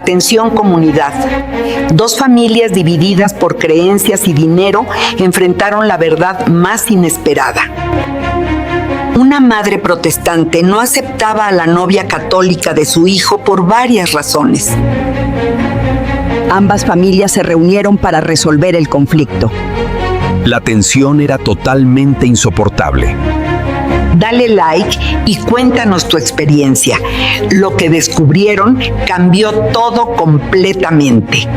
Atención comunidad. Dos familias divididas por creencias y dinero enfrentaron la verdad más inesperada. Una madre protestante no aceptaba a la novia católica de su hijo por varias razones. Ambas familias se reunieron para resolver el conflicto. La tensión era totalmente insoportable. Dale like y cuéntanos tu experiencia. Lo que descubrieron cambió todo completamente.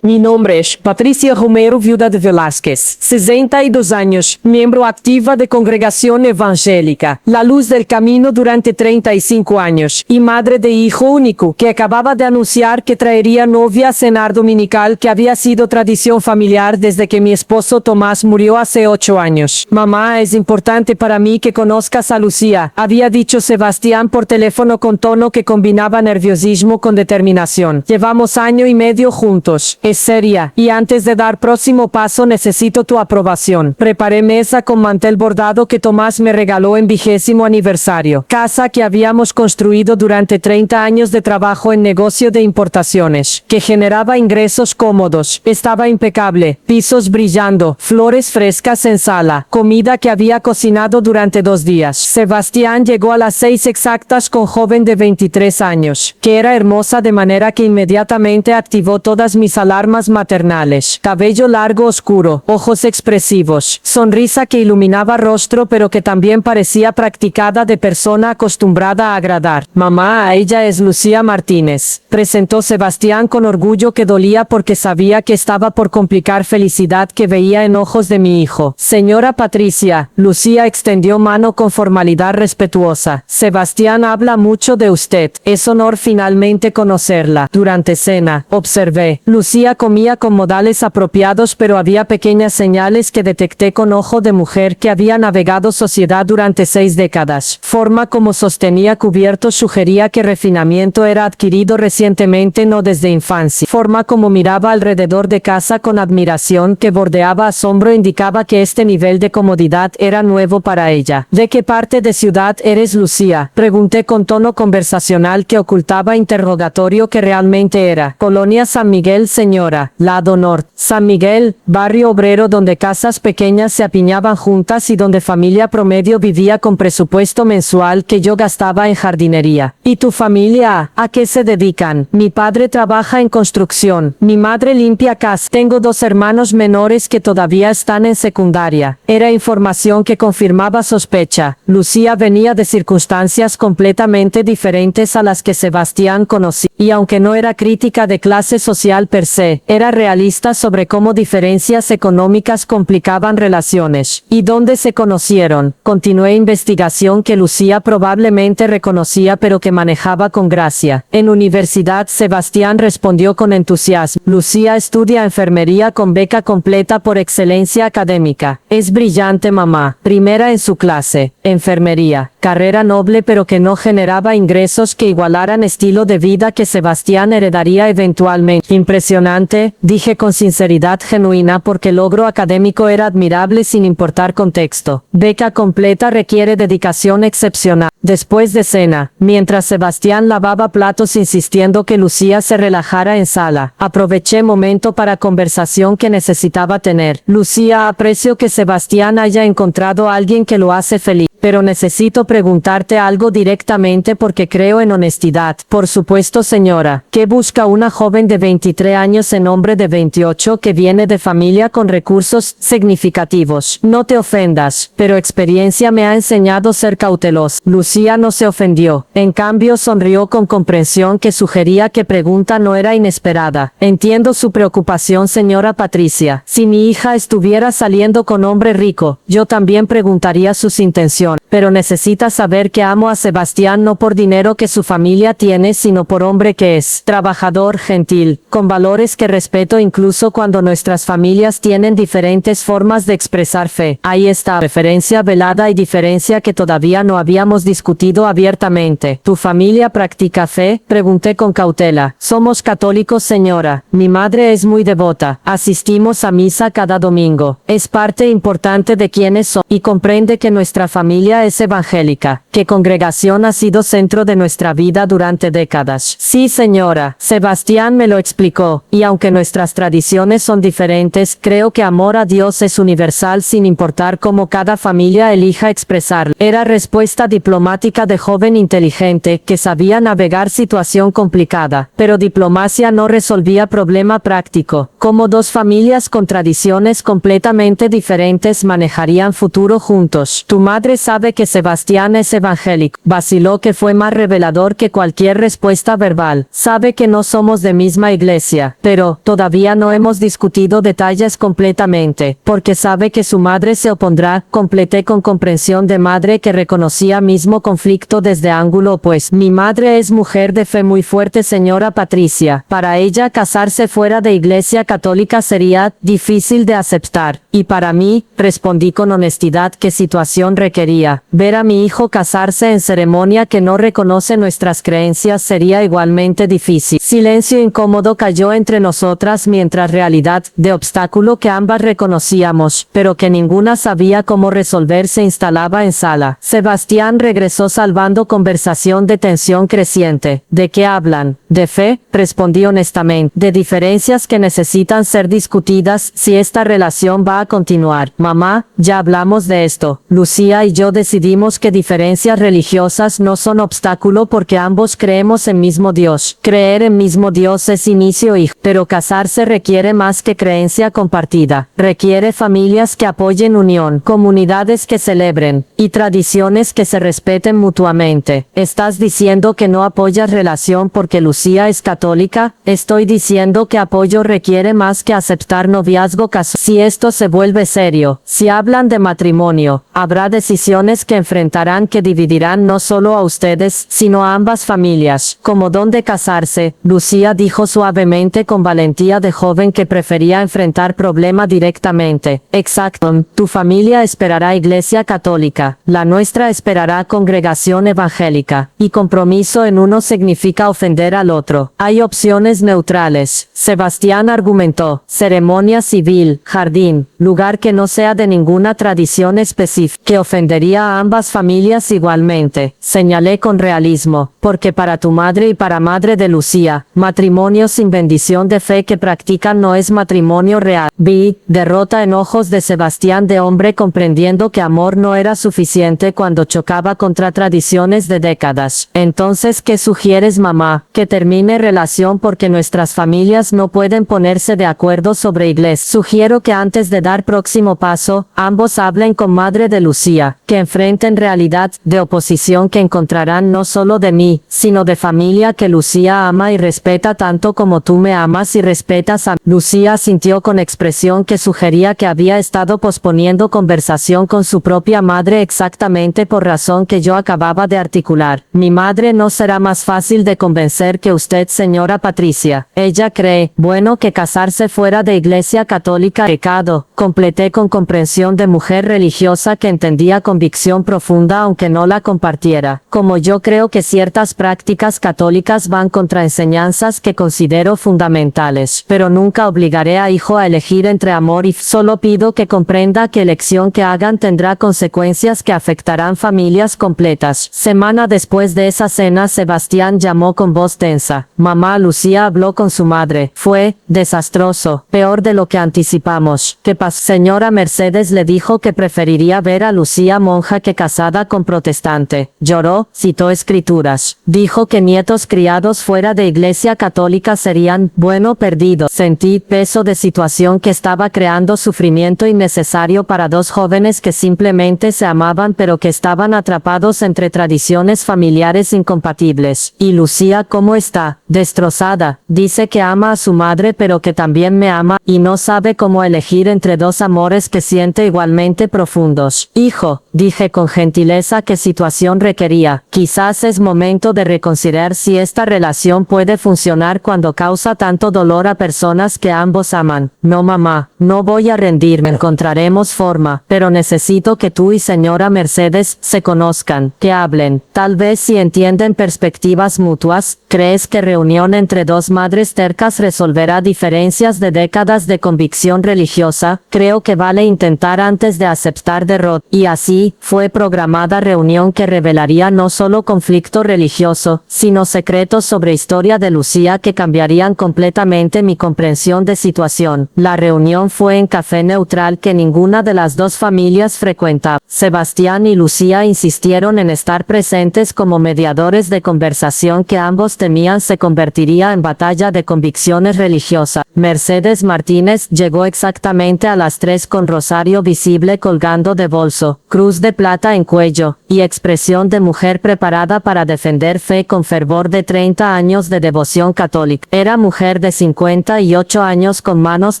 Mi nombre es Patricia Romero Viuda de Velázquez, 62 años, miembro activa de Congregación Evangélica, La Luz del Camino durante 35 años, y madre de hijo único, que acababa de anunciar que traería novia a cenar dominical que había sido tradición familiar desde que mi esposo Tomás murió hace 8 años. Mamá, es importante para mí que conozcas a Lucía, había dicho Sebastián por teléfono con tono que combinaba nerviosismo con determinación. Llevamos año y medio juntos. Es seria, y antes de dar próximo paso necesito tu aprobación. Preparé mesa con mantel bordado que Tomás me regaló en 20º aniversario. Casa que habíamos construido durante 30 años de trabajo en negocio de importaciones, que generaba ingresos cómodos. Estaba impecable, pisos brillando, flores frescas en sala, comida que había cocinado durante 2 días. Sebastián llegó a las 6 exactas con joven de 23 años, que era hermosa de manera que inmediatamente activó todas mis alarmas maternales. Cabello largo oscuro, ojos expresivos, sonrisa que iluminaba rostro pero que también parecía practicada de persona acostumbrada a agradar. Mamá, ella es Lucía Martínez, presentó Sebastián con orgullo que dolía porque sabía que estaba por complicar felicidad que veía en ojos de mi hijo. Señora Patricia, Lucía extendió mano con formalidad respetuosa. Sebastián habla mucho de usted. Es honor finalmente conocerla. Durante cena, observé. Lucía comía con modales apropiados, pero había pequeñas señales que detecté con ojo de mujer que había navegado sociedad durante 6 décadas. Forma como sostenía cubiertos sugería que refinamiento era adquirido recientemente, no desde infancia. Forma como miraba alrededor de casa con admiración que bordeaba asombro indicaba que este nivel de comodidad era nuevo para ella. ¿De qué parte de ciudad eres, Lucía?, pregunté con tono conversacional que ocultaba interrogatorio que realmente era. Colonia San Miguel, señora. Lado norte. San Miguel, barrio obrero donde casas pequeñas se apiñaban juntas y donde familia promedio vivía con presupuesto mensual que yo gastaba en jardinería. ¿Y tu familia? ¿A qué se dedican? Mi padre trabaja en construcción. Mi madre limpia casa. Tengo 2 hermanos menores que todavía están en secundaria. Era información que confirmaba sospecha. Lucía venía de circunstancias completamente diferentes a las que Sebastián conocía. Y aunque no era crítica de clase social per se, era realista sobre cómo diferencias económicas complicaban relaciones. ¿Y dónde se conocieron? Continué investigación que Lucía probablemente reconocía pero que manejaba con gracia. En universidad, Sebastián respondió con entusiasmo. Lucía estudia enfermería con beca completa por excelencia académica. Es brillante, mamá. Primera en su clase. Enfermería. Carrera noble pero que no generaba ingresos que igualaran estilo de vida que Sebastián heredaría eventualmente. Impresionante, dije con sinceridad genuina porque el logro académico era admirable sin importar contexto. Beca completa requiere dedicación excepcional. Después de cena, mientras Sebastián lavaba platos insistiendo que Lucía se relajara en sala, aproveché momento para conversación que necesitaba tener. Lucía, aprecio que Sebastián haya encontrado a alguien que lo hace feliz, pero necesito preguntarte algo directamente porque creo en honestidad. Por supuesto, señora. ¿Qué busca una joven de 23 años en hombre de 28 que viene de familia con recursos significativos? No te ofendas, pero experiencia me ha enseñado ser cautelosa. Lucía no se ofendió. En cambio, sonrió con comprensión que sugería que pregunta no era inesperada. Entiendo su preocupación, señora Patricia. Si mi hija estuviera saliendo con hombre rico, yo también preguntaría sus intenciones. Pero necesita saber que amo a Sebastián no por dinero que su familia tiene, sino por hombre que es trabajador, gentil, con valores que respeto incluso cuando nuestras familias tienen diferentes formas de expresar fe. Ahí está, referencia velada y diferencia que todavía no habíamos discutido abiertamente. ¿Tu familia practica fe?, pregunté con cautela. Somos católicos, señora. Mi madre es muy devota. Asistimos a misa cada domingo. Es parte importante de quienes somos y comprende que nuestra familia es evangélica, que congregación ha sido centro de nuestra vida durante décadas. Sí, señora. Sebastián me lo explicó, y aunque nuestras tradiciones son diferentes, creo que amor a Dios es universal sin importar cómo cada familia elija expresarlo. Era respuesta diplomática de joven inteligente que sabía navegar situación complicada, pero diplomacia no resolvía problema práctico. Como dos familias con tradiciones completamente diferentes manejarían futuro juntos. Tu madre sabe que Sebastián es evangélico. Vaciló que fue más revelador que cualquier respuesta verbal. Sabe que no somos de misma iglesia, pero todavía no hemos discutido detalles completamente, porque sabe que su madre se opondrá. Completé con comprensión de madre que reconocía mismo conflicto desde ángulo opuesto. Mi madre es mujer de fe muy fuerte, señora Patricia. Para ella casarse fuera de iglesia católica sería difícil de aceptar. Y para mí, respondí con honestidad qué situación requería. Ver a mi hijo casarse en ceremonia que no reconoce nuestras creencias sería igualmente difícil. Silencio incómodo cayó entre nosotras mientras realidad de obstáculo que ambas reconocíamos, pero que ninguna sabía cómo resolver se instalaba en sala. Sebastián regresó salvando conversación de tensión creciente. ¿De qué hablan? De fe, respondí honestamente. De diferencias que necesitan ser discutidas si esta relación va a continuar. Mamá, ya hablamos de esto. Lucía y yo decidimos que diferencias religiosas no son obstáculo porque ambos creemos en mismo Dios. Creer en mismo Dios es inicio y, pero casarse requiere más que creencia compartida. Requiere familias que apoyen unión, comunidades que celebren, y tradiciones que se respeten mutuamente. ¿Estás diciendo que no apoyas relación porque Lucía es católica? Estoy diciendo que apoyo requiere más que aceptar noviazgo casual. Si esto se vuelve serio, si hablan de matrimonio, habrá decisiones que enfrentarán que dividirán no solo a ustedes, sino a ambas familias. Como dónde casarse, Lucía dijo suavemente con valentía de joven que prefería enfrentar problema directamente. Exacto, tu familia esperará iglesia católica, la nuestra esperará congregación evangélica, y compromiso en uno significa ofender al otro. Hay opciones neutrales. Sebastián argumentó, ceremonia civil, jardín, lugar que no sea de ninguna tradición específica, que ofendería a ambas familias igualmente. Señalé con realismo, porque para tu madre y para madre de Lucía, matrimonio sin bendición de fe que practican no es matrimonio real. Vi derrota en ojos de Sebastián de hombre comprendiendo que amor no era suficiente cuando chocaba contra tradiciones de décadas. Entonces, ¿qué sugieres, mamá? Que termine relación porque nuestras familias no pueden ponerse de acuerdo sobre iglesia. Sugiero que antes de dar próximo paso, ambos hablen con madre de Lucía, que enfrenten realidad de oposición que encontrarán no solo de mí, sino de familia que Lucía ama y respeta tanto como tú me amas y respetas a mí. Lucía sintió con expresión que sugería que había estado posponiendo conversación con su propia madre exactamente por razón que yo acababa de articular. Mi madre no será más fácil de convencer que usted, señora Patricia. Ella cree, bueno, que casarse fuera de iglesia católica pecado. Completé con comprensión de mujer religiosa que entendía convicción profunda aunque no la compartiera. Como yo creo que ciertas prácticas católicas van contra enseñanzas que considero fundamentales, pero nunca obligaré a hijo a elegir entre amor y solo pido que comprenda que elección que hagan tendrá consecuencias que afectarán familias completas. Semana después de esa cena, Sebastián llamó con voz tensa. Mamá Lucía habló con su madre. Fue desastroso, peor de lo que anticipamos. ¿Qué pasó? Señora Mercedes le dijo que preferiría ver a Lucía monja que casada con protestante. Lloró, citó escrituras. Dijo que nietos criados fuera de iglesia católica serían, bueno, perdidos. Sentí peso de situación que estaba creando sufrimiento innecesario para dos jóvenes que simplemente se amaban pero que estaban atrapados entre tradiciones familiares incompatibles. ¿Y Lucía cómo está? Destrozada. Dice que ama a su madre pero que también me ama, y no sabe cómo elegir entre dos amores que siente igualmente profundos. Hijo, dije con gentileza qué situación requería. Quizás es momento de reconsiderar si esta relación puede funcionar cuando causa tanto dolor a personas que ambos aman. No, mamá, no voy a rendirme. Encontraremos forma, pero necesito que tú y señora Mercedes se conozcan, que hablen. Tal vez si entienden perspectivas mutuas, ¿crees que reunión entre dos madres tercas resolverá diferencias de décadas de convicción religiosa? Creo que vale intentar antes de aceptar derrota. Y así, Allí, fue programada reunión que revelaría no solo conflicto religioso, sino secretos sobre historia de Lucía que cambiarían completamente mi comprensión de situación. La reunión fue en café neutral que ninguna de las dos familias frecuentaba. Sebastián y Lucía insistieron en estar presentes como mediadores de conversación que ambos temían se convertiría en batalla de convicciones religiosas. Mercedes Martínez llegó exactamente a las 3 con rosario visible colgando de bolso, cruz de plata en cuello, y expresión de mujer preparada para defender fe con fervor de 30 años de devoción católica. Era mujer de 58 años con manos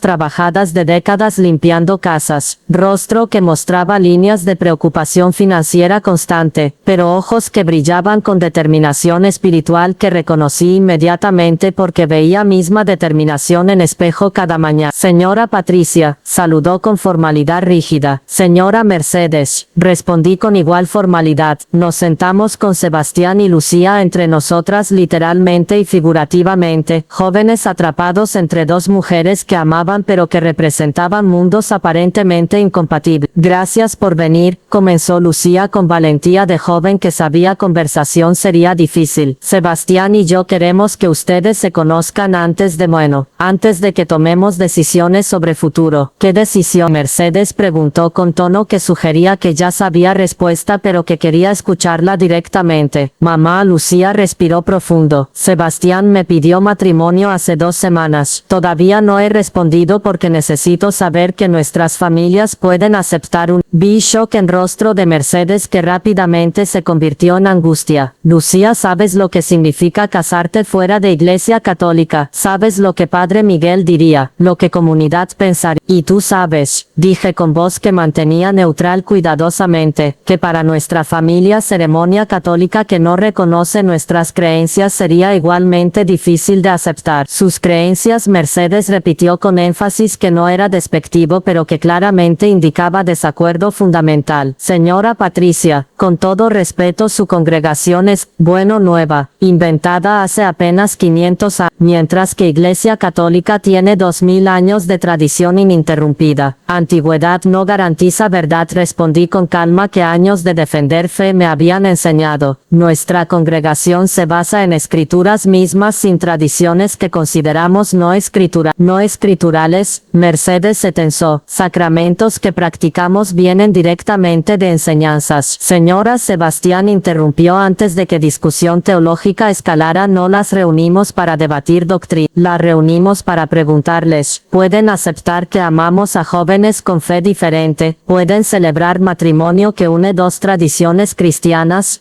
trabajadas de décadas limpiando casas, rostro que mostraba líneas de preocupación financiera constante, pero ojos que brillaban con determinación espiritual que reconocí inmediatamente porque veía misma determinación en espejo cada mañana. Señora Patricia, saludó con formalidad rígida. Señora Mercedes, respondí con igual formalidad. Nos sentamos con Sebastián y Lucía entre nosotras literalmente y figurativamente, jóvenes atrapados entre dos mujeres que amaban pero que representaban mundos aparentemente incompatibles. Gracias por venir, comenzó Lucía con valentía de joven que sabía conversación sería difícil. Sebastián y yo queremos que ustedes se conozcan antes de que tomemos decisiones sobre futuro. ¿Qué decisión? Mercedes preguntó con tono que sugería que ya sabía respuesta pero que quería escucharla directamente. Mamá. Lucía respiró profundo. Sebastián me pidió matrimonio hace 2 semanas. Todavía no he respondido porque necesito saber que nuestras familias pueden aceptar un... Vi shock en rostro de Mercedes que rápidamente se convirtió en angustia. Lucía, ¿sabes lo que significa casarte fuera de Iglesia Católica? ¿Sabes lo que Padre Miguel diría? Lo que comunidad pensaría. Y tú sabes, dije con voz que mantenía neutral cuidadosamente, que para nuestra familia ceremonia católica que no reconoce nuestras creencias sería igualmente difícil de aceptar. Sus creencias, Mercedes repitió con énfasis que no era despectivo pero que claramente indicaba desacuerdo fundamental. Señora Patricia, con todo respeto, su congregación es, bueno, nueva, inventada hace apenas 500 años, mientras que Iglesia Católica tiene 2000 años de tradición ininterrumpida. Antigüedad no garantiza verdad, respondí con calma que años de defender fe me habían enseñado. Nuestra congregación se basa en escrituras mismas sin tradiciones que consideramos no escriturales. Mercedes se tensó. Sacramentos que practicamos vienen directamente de enseñanzas. Señora, Sebastián interrumpió antes de que discusión teológica escalara. No las reunimos para debatir doctrina, las reunimos para preguntarles. ¿Pueden aceptar que amamos a jóvenes con fe diferente? ¿Pueden celebrar matrimonio que une 2 tradiciones cristianas?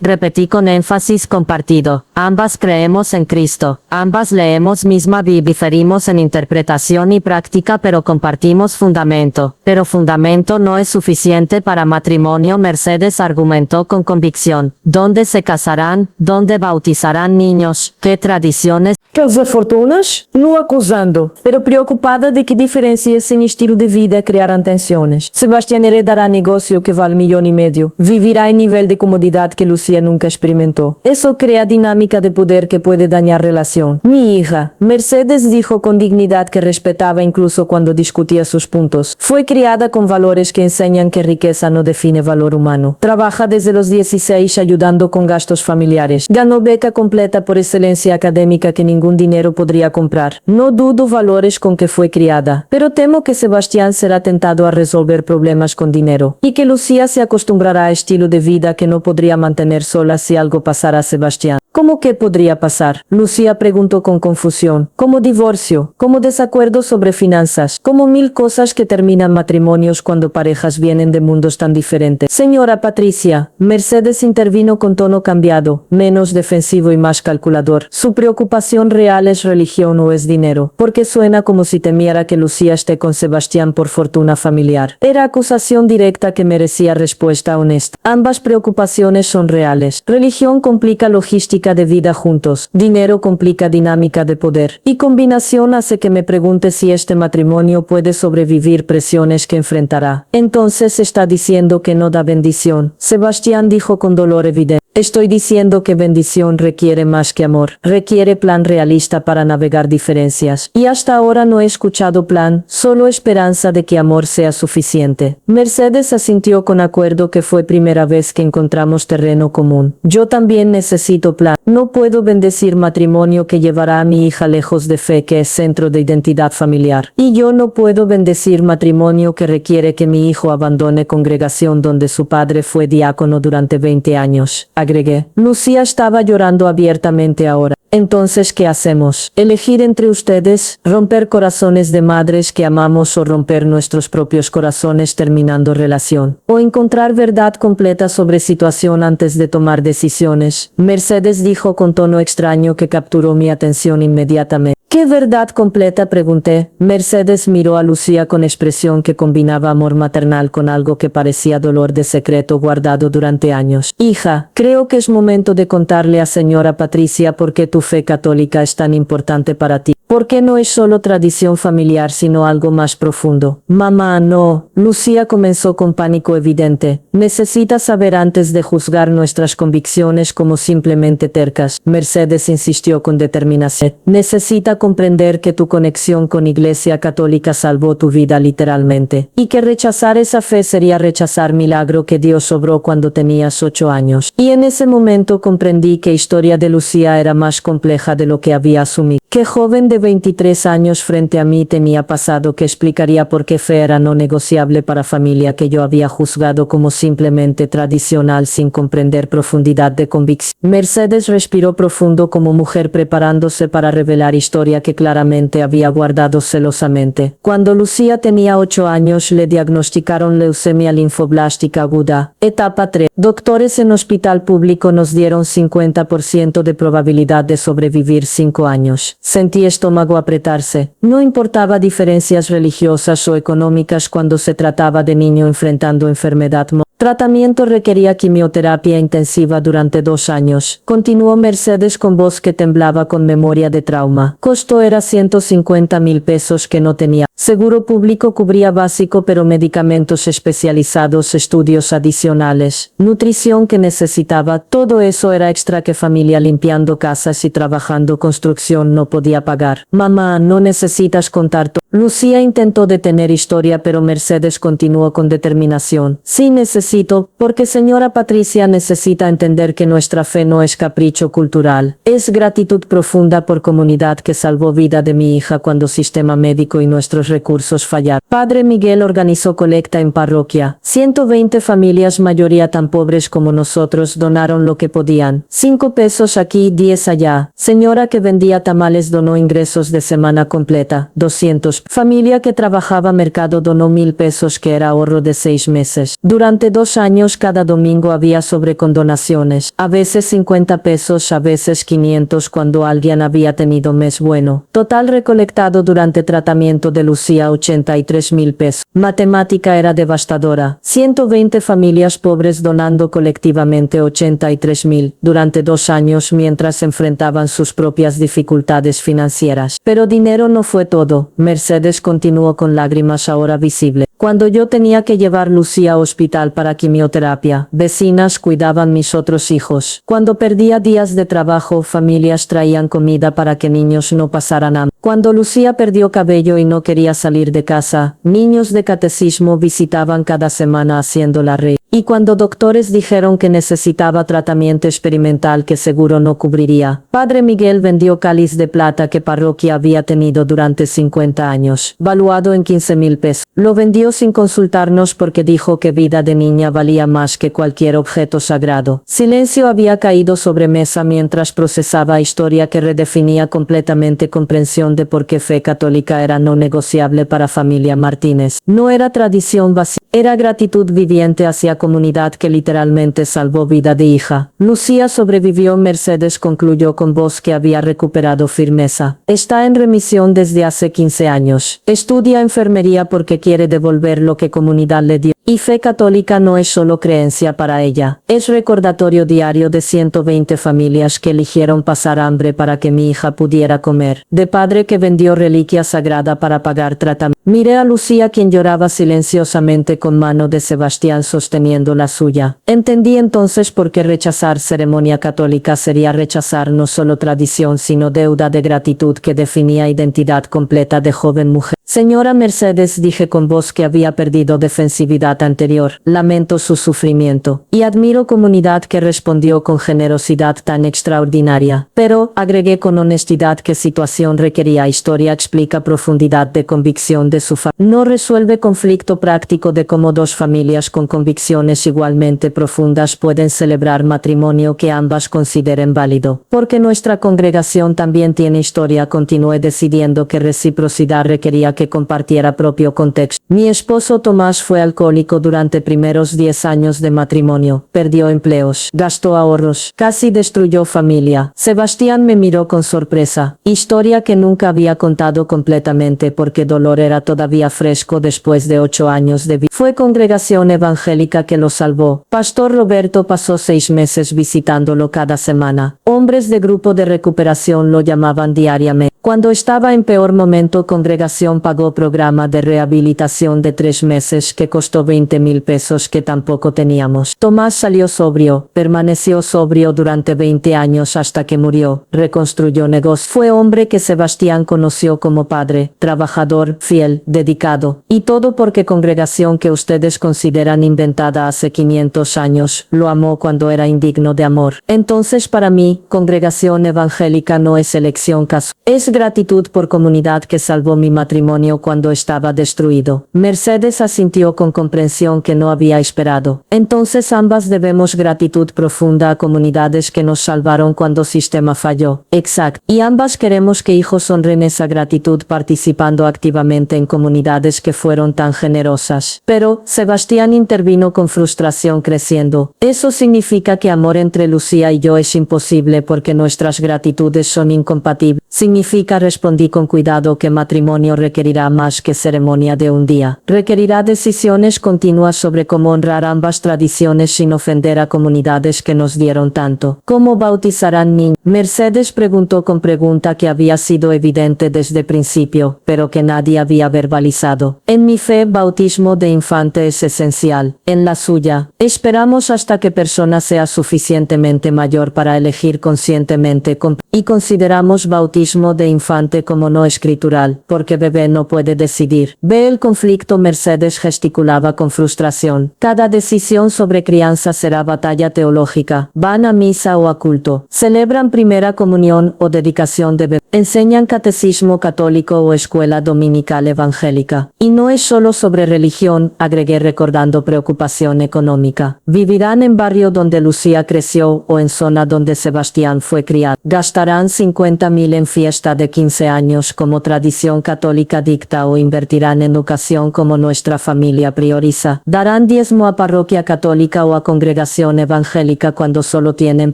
Repetí con énfasis compartido. Ambas creemos en Cristo. Ambas leemos misma Biblia. Diferimos en interpretación y práctica pero compartimos fundamento. Pero fundamento no es suficiente para matrimonio. Mercedes argumentó con convicción. ¿Dónde se casarán? ¿Dónde bautizarán niños? ¿Qué tradiciones? Causa fortunas? No acusando, pero preocupada de que diferencias en estilo de vida crearán tensiones. Sebastián heredará negocio que vale 1,5 millones. Vivirá en nivel de comodidad que Lucía nunca experimentó. Eso crea dinámica de poder que puede dañar relación. Mi hija, Mercedes dijo con dignidad que respetaba incluso cuando discutía sus puntos. Fue criada con valores que enseñan que riqueza no define valor humano. Trabaja desde los 16 ayudando con gastos familiares. Ganó beca completa por excelencia académica que ningún dinero podría comprar. No dudo valores con que fue criada, pero temo que Sebastián será tentado a resolver problemas con dinero, y que Lucía se acostumbrará a estilo de vida que no podría mantener sola si algo pasara a Sebastián. ¿Cómo que podría pasar? Lucía preguntó con confusión. Como divorcio, como desacuerdo sobre finanzas, como 1000 cosas que terminan matrimonios cuando parejas vienen de mundos tan diferentes. Señora Patricia, Mercedes intervino con tono cambiado, menos defensivo y más calculador. Su preocupación real es religión o es dinero, porque suena como si temiera que Lucía esté con Sebastián por fortuna familiar. Era acusación directa que merecía respuesta honesta. Ambas preocupaciones son reales. Religión complica logística de vida juntos. Dinero complica dinámica de poder. Y combinación hace que me pregunte si este matrimonio puede sobrevivir presiones que enfrentará. Entonces está diciendo que no da bendición. Sebastián dijo con dolor evidente. Estoy diciendo que bendición requiere más que amor, requiere plan realista para navegar diferencias. Y hasta ahora no he escuchado plan, solo esperanza de que amor sea suficiente. Mercedes asintió con acuerdo que fue primera vez que encontramos terreno común. Yo también necesito plan. No puedo bendecir matrimonio que llevará a mi hija lejos de fe, que es centro de identidad familiar. Y yo no puedo bendecir matrimonio que requiere que mi hijo abandone congregación donde su padre fue diácono durante 20 años. Agregué. Lucía estaba llorando abiertamente ahora. Entonces, ¿qué hacemos? Elegir entre ustedes, romper corazones de madres que amamos o romper nuestros propios corazones terminando relación. O encontrar verdad completa sobre situación antes de tomar decisiones. Mercedes dijo con tono extraño que capturó mi atención inmediatamente. ¿Qué verdad completa?, pregunté. Mercedes miró a Lucía con expresión que combinaba amor maternal con algo que parecía dolor de secreto guardado durante años. Hija, creo que es momento de contarle a señora Patricia por qué tu fe católica es tan importante para ti. ¿Por qué no es solo tradición familiar sino algo más profundo? Mamá, no. Lucía comenzó con pánico evidente. Necesitas saber antes de juzgar nuestras convicciones como simplemente tercas. Mercedes insistió con determinación. Necesita comprender que tu conexión con Iglesia Católica salvó tu vida literalmente. Y que rechazar esa fe sería rechazar milagro que Dios obró cuando tenías 8 años. Y en ese momento comprendí que historia de Lucía era más compleja de lo que había asumido. Qué joven de 23 años frente a mí tenía pasado que explicaría por qué fe era no negociable para familia que yo había juzgado como simplemente tradicional sin comprender profundidad de convicción. Mercedes respiró profundo como mujer preparándose para revelar historia que claramente había guardado celosamente. Cuando Lucía tenía 8 años le diagnosticaron leucemia linfoblástica aguda, etapa 3. Doctores en hospital público nos dieron 50% de probabilidad de sobrevivir 5 años. Sentí estómago apretarse. No importaba diferencias religiosas o económicas cuando se trataba de niño enfrentando enfermedad. Tratamiento requería quimioterapia intensiva durante 2 años. Continuó Mercedes con voz que temblaba con memoria de trauma. Costo era 150,000 pesos que no tenía. Seguro público cubría básico pero medicamentos especializados, estudios adicionales, nutrición que necesitaba. Todo eso era extra que familia limpiando casas y trabajando construcción no podía pagar. Mamá, no necesitas contar todo. Lucía intentó detener historia pero Mercedes continuó con determinación. Sí necesito, porque señora Patricia necesita entender que nuestra fe no es capricho cultural. Es gratitud profunda por comunidad que salvó vida de mi hija cuando sistema médico y nuestros recursos fallaron. Padre Miguel organizó colecta en parroquia. 120 familias, mayoría tan pobres como nosotros, donaron lo que podían. 5 pesos aquí, 10 allá. Señora que vendía tamales donó ingresos de semana completa, 200. Familia que trabajaba mercado donó 1,000 pesos que era ahorro de 6 meses. Durante 2 años cada domingo había sobrecondonaciones. A veces 50 pesos, a veces 500 cuando alguien había tenido mes bueno. Total recolectado durante tratamiento de Lucía 83,000 pesos. Matemática era devastadora. 120 familias pobres donando colectivamente 83,000 durante 2 años mientras enfrentaban sus propias dificultades financieras. Pero dinero no fue todo. Mercedes continuó con lágrimas ahora visibles. Cuando yo tenía que llevar Lucía a hospital para quimioterapia, vecinas cuidaban mis otros hijos. Cuando perdía días de trabajo, familias traían comida para que niños no pasaran hambre. Cuando Lucía perdió cabello y no quería salir de casa, niños de catecismo visitaban cada semana haciéndola reír. Y cuando doctores dijeron que necesitaba tratamiento experimental que seguro no cubriría, Padre Miguel vendió cáliz de plata que parroquia había tenido durante 50 años, valuado en 15,000 pesos. Lo vendió sin consultarnos porque dijo que vida de niña valía más que cualquier objeto sagrado. Silencio había caído sobre mesa mientras procesaba historia que redefinía completamente comprensión de por qué fe católica era no negociable para familia Martínez. No era tradición vacía, era gratitud viviente hacia comunidad que literalmente salvó vida de hija. Lucía sobrevivió. Mercedes concluyó con voz que había recuperado firmeza. Está en remisión desde hace 15 años. Estudia enfermería porque quiere devolver lo que comunidad le dio. Y fe católica no es solo creencia para ella. Es recordatorio diario de 120 familias que eligieron pasar hambre para que mi hija pudiera comer. De padre que vendió reliquia sagrada para pagar tratamiento. Miré a Lucía, quien lloraba silenciosamente con mano de Sebastián sosteniendo la suya. Entendí entonces por qué rechazar ceremonia católica sería rechazar no solo tradición sino deuda de gratitud que definía identidad completa de joven mujer. Señora Mercedes, dije con voz que había perdido defensividad anterior, lamento su sufrimiento, y admiro comunidad que respondió con generosidad tan extraordinaria. Pero, agregué con honestidad, que situación requería historia, explica profundidad de convicción de su familia. No resuelve conflicto práctico de cómo dos familias con convicciones igualmente profundas pueden celebrar matrimonio que ambas consideren válido. Porque nuestra congregación también tiene historia, continué decidiendo que reciprocidad requería que compartiera propio contexto. Mi esposo Tomás fue alcohólico durante primeros 10 años de matrimonio, perdió empleos, gastó ahorros, casi destruyó familia. Sebastián me miró con sorpresa, historia que nunca había contado completamente porque dolor era todavía fresco después de 8 años de vida. Fue congregación evangélica que lo salvó. Pastor Roberto pasó 6 meses visitándolo cada semana. Hombres de grupo de recuperación lo llamaban diariamente. Cuando estaba en peor momento, congregación pagó programa de rehabilitación de 3 meses que costó 20,000 pesos que tampoco teníamos. Tomás salió sobrio, permaneció sobrio durante 20 años hasta que murió, reconstruyó negocio. Fue hombre que Sebastián conoció como padre, trabajador, fiel, dedicado, y todo porque congregación que ustedes consideran inventada hace 500 años, lo amó cuando era indigno de amor. Entonces para mí, congregación evangélica no es elección casual. Es gratitud por comunidad que salvó mi matrimonio cuando estaba destruido. Mercedes asintió con comprensión que no había esperado. Entonces ambas debemos gratitud profunda a comunidades que nos salvaron cuando sistema falló. Exacto. Y ambas queremos que hijos honren esa gratitud participando activamente en comunidades que fueron tan generosas. Pero, Sebastián intervino con frustración creciendo. Eso significa que amor entre Lucía y yo es imposible porque nuestras gratitudes son incompatibles. Significa, respondí con cuidado, que matrimonio requerirá más que ceremonia de un día. Requerirá decisiones continuas sobre cómo honrar ambas tradiciones sin ofender a comunidades que nos dieron tanto. ¿Cómo bautizarán niños? Mercedes preguntó con pregunta que había sido evidente desde el principio, pero que nadie había verbalizado. En mi fe, bautismo de infante es esencial. En la suya, esperamos hasta que persona sea suficientemente mayor para elegir conscientemente y consideramos bautismo de infante como no escritural, porque bebé no puede decidir. Ve el conflicto. Mercedes gesticulaba con frustración. Cada decisión sobre crianza será batalla teológica. Van a misa o a culto. Celebran primera comunión o dedicación de bebé. Enseñan catecismo católico o escuela dominical evangélica. Y no es solo sobre religión, agregué recordando preocupación económica. Vivirán en barrio donde Lucía creció o en zona donde Sebastián fue criado. Gastarán 50,000 en fiesta de 15 años como tradición católica dicta o invertirán en educación como nuestra familia prioriza. Darán diezmo a parroquia católica o a congregación evangélica cuando solo tienen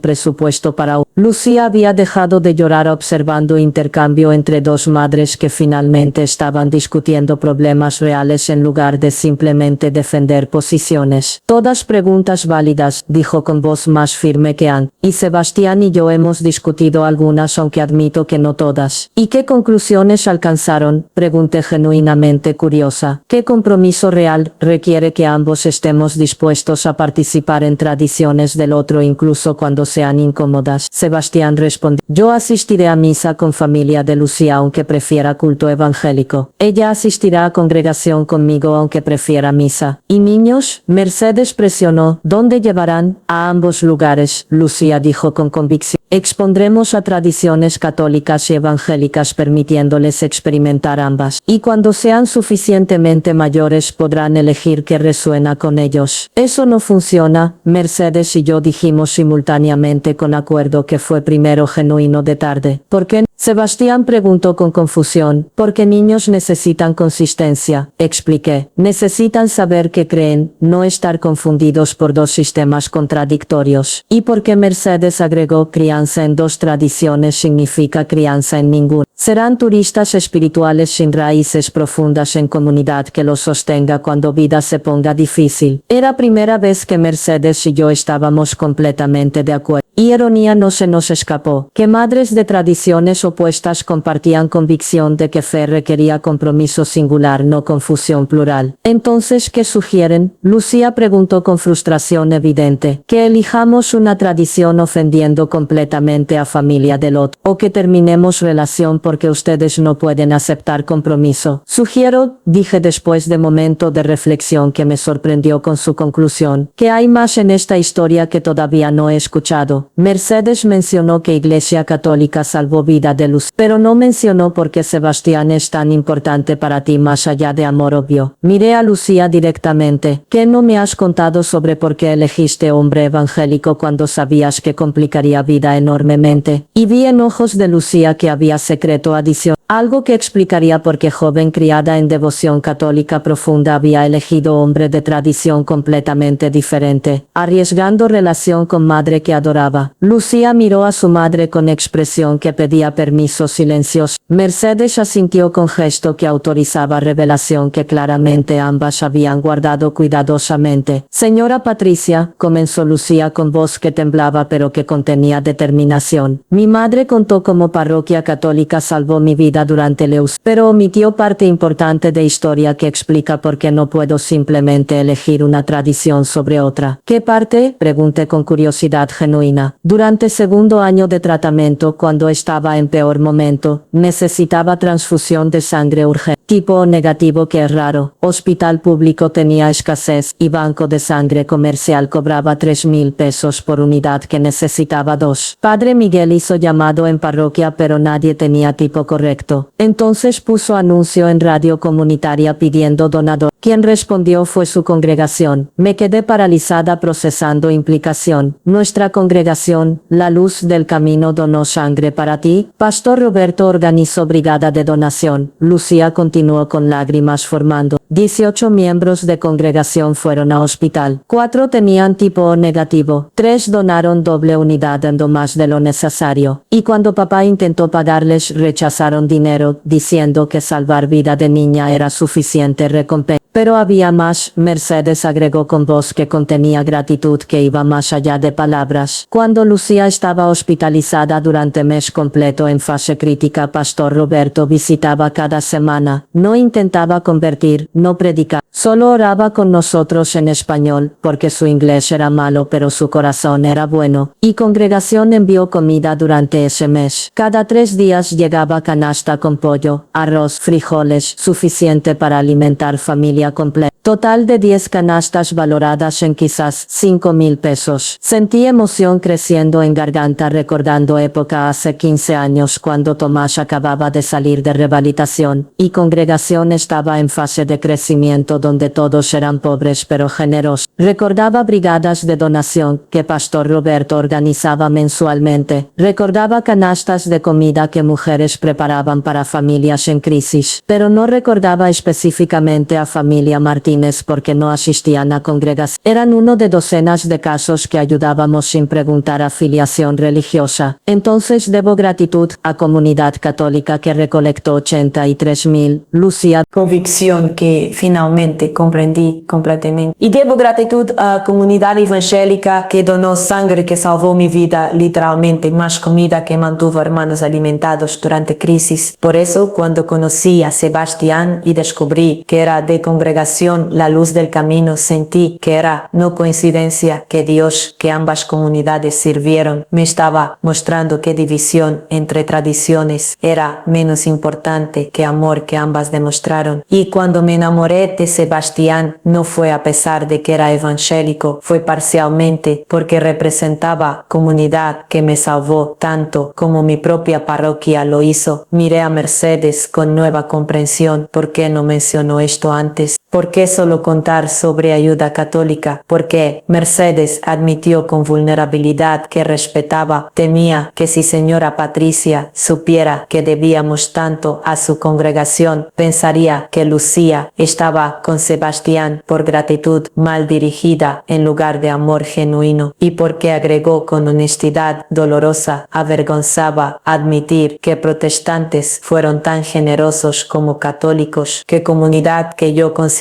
presupuesto para uno. Lucía había dejado de llorar observando intercambio entre dos madres que finalmente estaban discutiendo problemas reales en lugar de simplemente defender posiciones. Todas preguntas válidas, dijo con voz más firme que antes. Y Sebastián y yo hemos discutido algunas, aunque admito que no todas. ¿Y qué conclusiones alcanzaron? Pregunté genuinamente curiosa. ¿Qué compromiso real requiere que ambos estemos dispuestos a participar en tradiciones del otro incluso cuando sean incómodas? Sebastián respondió. Yo asistiré a misa con familia de Lucía aunque prefiera culto evangélico. Ella asistirá a congregación conmigo aunque prefiera misa. ¿Y niños? Mercedes presionó. ¿Dónde llevarán? A ambos lugares, Lucía dijo con convicción. Expondremos a tradiciones católicas y evangélicas permitiéndoles experimentar ambas. Y cuando sean suficientemente mayores podrán elegir qué resuena con ellos. Eso no funciona, Mercedes y yo dijimos simultáneamente con acuerdo que fue primero genuino de tarde. ¿Por qué? Sebastián preguntó con confusión. Porque niños necesitan consistencia, expliqué. Necesitan saber qué creen, no estar confundidos por dos sistemas contradictorios. Y porque Mercedes agregó crianza crianza en dos tradiciones significa crianza en ninguna. Serán turistas espirituales sin raíces profundas en comunidad que los sostenga cuando vida se ponga difícil. Era primera vez que Mercedes y yo estábamos completamente de acuerdo. Y ironía no se nos escapó, que madres de tradiciones opuestas compartían convicción de que fe requería compromiso singular, no confusión plural. Entonces, ¿qué sugieren? Lucía preguntó con frustración evidente. Que elijamos una tradición ofendiendo completamente a familia del otro, o que terminemos relación porque ustedes no pueden aceptar compromiso. Sugiero, dije después de momento de reflexión que me sorprendió con su conclusión, que hay más en esta historia que todavía no he escuchado. Mercedes mencionó que Iglesia Católica salvó vida de Luz, pero no mencionó por qué Sebastián es tan importante para ti más allá de amor obvio. Miré a Lucía directamente. ¿Qué no me has contado sobre por qué elegiste hombre evangélico cuando sabías que complicaría vida enormemente? Y vi en ojos de Lucía que había secreto adicional. Algo que explicaría por qué joven criada en devoción católica profunda había elegido hombre de tradición completamente diferente, arriesgando relación con madre que adoraba. Lucía miró a su madre con expresión que pedía permiso silencioso. Mercedes asintió con gesto que autorizaba revelación que claramente ambas habían guardado cuidadosamente. Señora Patricia, comenzó Lucía con voz que temblaba pero que contenía determinación. Mi madre contó cómo parroquia católica salvó mi vida durante Leus, pero omitió parte importante de historia que explica por qué no puedo simplemente elegir una tradición sobre otra. ¿Qué parte? Pregunté con curiosidad genuina. Durante segundo año de tratamiento, cuando estaba en peor momento, necesitaba transfusión de sangre urgente. Tipo O negativo, que es raro. Hospital público tenía escasez y banco de sangre comercial cobraba 3,000 pesos por unidad que necesitaba 2. Padre Miguel hizo llamado en parroquia pero nadie tenía tipo correcto. Entonces puso anuncio en radio comunitaria pidiendo donador. Quien respondió fue su congregación. Me quedé paralizada procesando implicación. Nuestra congregación, La Luz del Camino, donó sangre para ti. Pastor Roberto organizó brigada de donación. Lucía continuó con lágrimas formando. 18 miembros de congregación fueron a hospital. 4 tenían tipo O negativo. 3 donaron doble unidad dando más de lo necesario. Y cuando papá intentó pagarles, rechazaron dinero, diciendo que salvar vida de niña era suficiente recompensa. Pero había más, Mercedes agregó con voz que contenía gratitud que iba más allá de palabras. Cuando Lucía estaba hospitalizada durante mes completo en fase crítica, Pastor Roberto visitaba cada semana. No intentaba convertir, no predicaba. Solo oraba con nosotros en español, porque su inglés era malo pero su corazón era bueno. Y congregación envió comida durante ese mes. Cada 3 días llegaba canasta con pollo, arroz, frijoles, suficiente para alimentar familia completa. Total de 10 canastas valoradas en quizás 5,000 pesos. Sentí emoción creciendo en garganta recordando época hace 15 años cuando Tomás acababa de salir de rehabilitación, y congregación estaba en fase de crecimiento donde todos eran pobres pero generosos. Recordaba brigadas de donación que Pastor Roberto organizaba mensualmente. Recordaba canastas de comida que mujeres preparaban para familias en crisis, pero no recordaba específicamente a familia Martín porque no asistían a congregación. Eran uno de docenas de casos que ayudábamos sin preguntar afiliación religiosa. Entonces debo gratitud a comunidad católica que recolectó 83,000. Lucía. Convicción que finalmente comprendí completamente. Y debo gratitud a comunidad evangélica que donó sangre que salvó mi vida, literalmente más comida que mantuvo hermanos alimentados durante crisis. Por eso, cuando conocí a Sebastián y descubrí que era de congregación La Luz del Camino, sentí que era no coincidencia que Dios, que ambas comunidades sirvieron, me estaba mostrando que división entre tradiciones era menos importante que amor que ambas demostraron. Y cuando me enamoré de Sebastián, no fue a pesar de que era evangélico, fue parcialmente porque representaba comunidad que me salvó tanto como mi propia parroquia lo hizo. Miré a Mercedes con nueva comprensión. ¿Por qué no mencionó esto antes? ¿Por qué solo contar sobre ayuda católica? Porque Mercedes admitió con vulnerabilidad que respetaba, temía que si señora Patricia supiera que debíamos tanto a su congregación, pensaría que Lucía estaba con Sebastián por gratitud mal dirigida en lugar de amor genuino, y porque agregó con honestidad dolorosa, avergonzaba admitir que protestantes fueron tan generosos como católicos, que comunidad que yo consideraba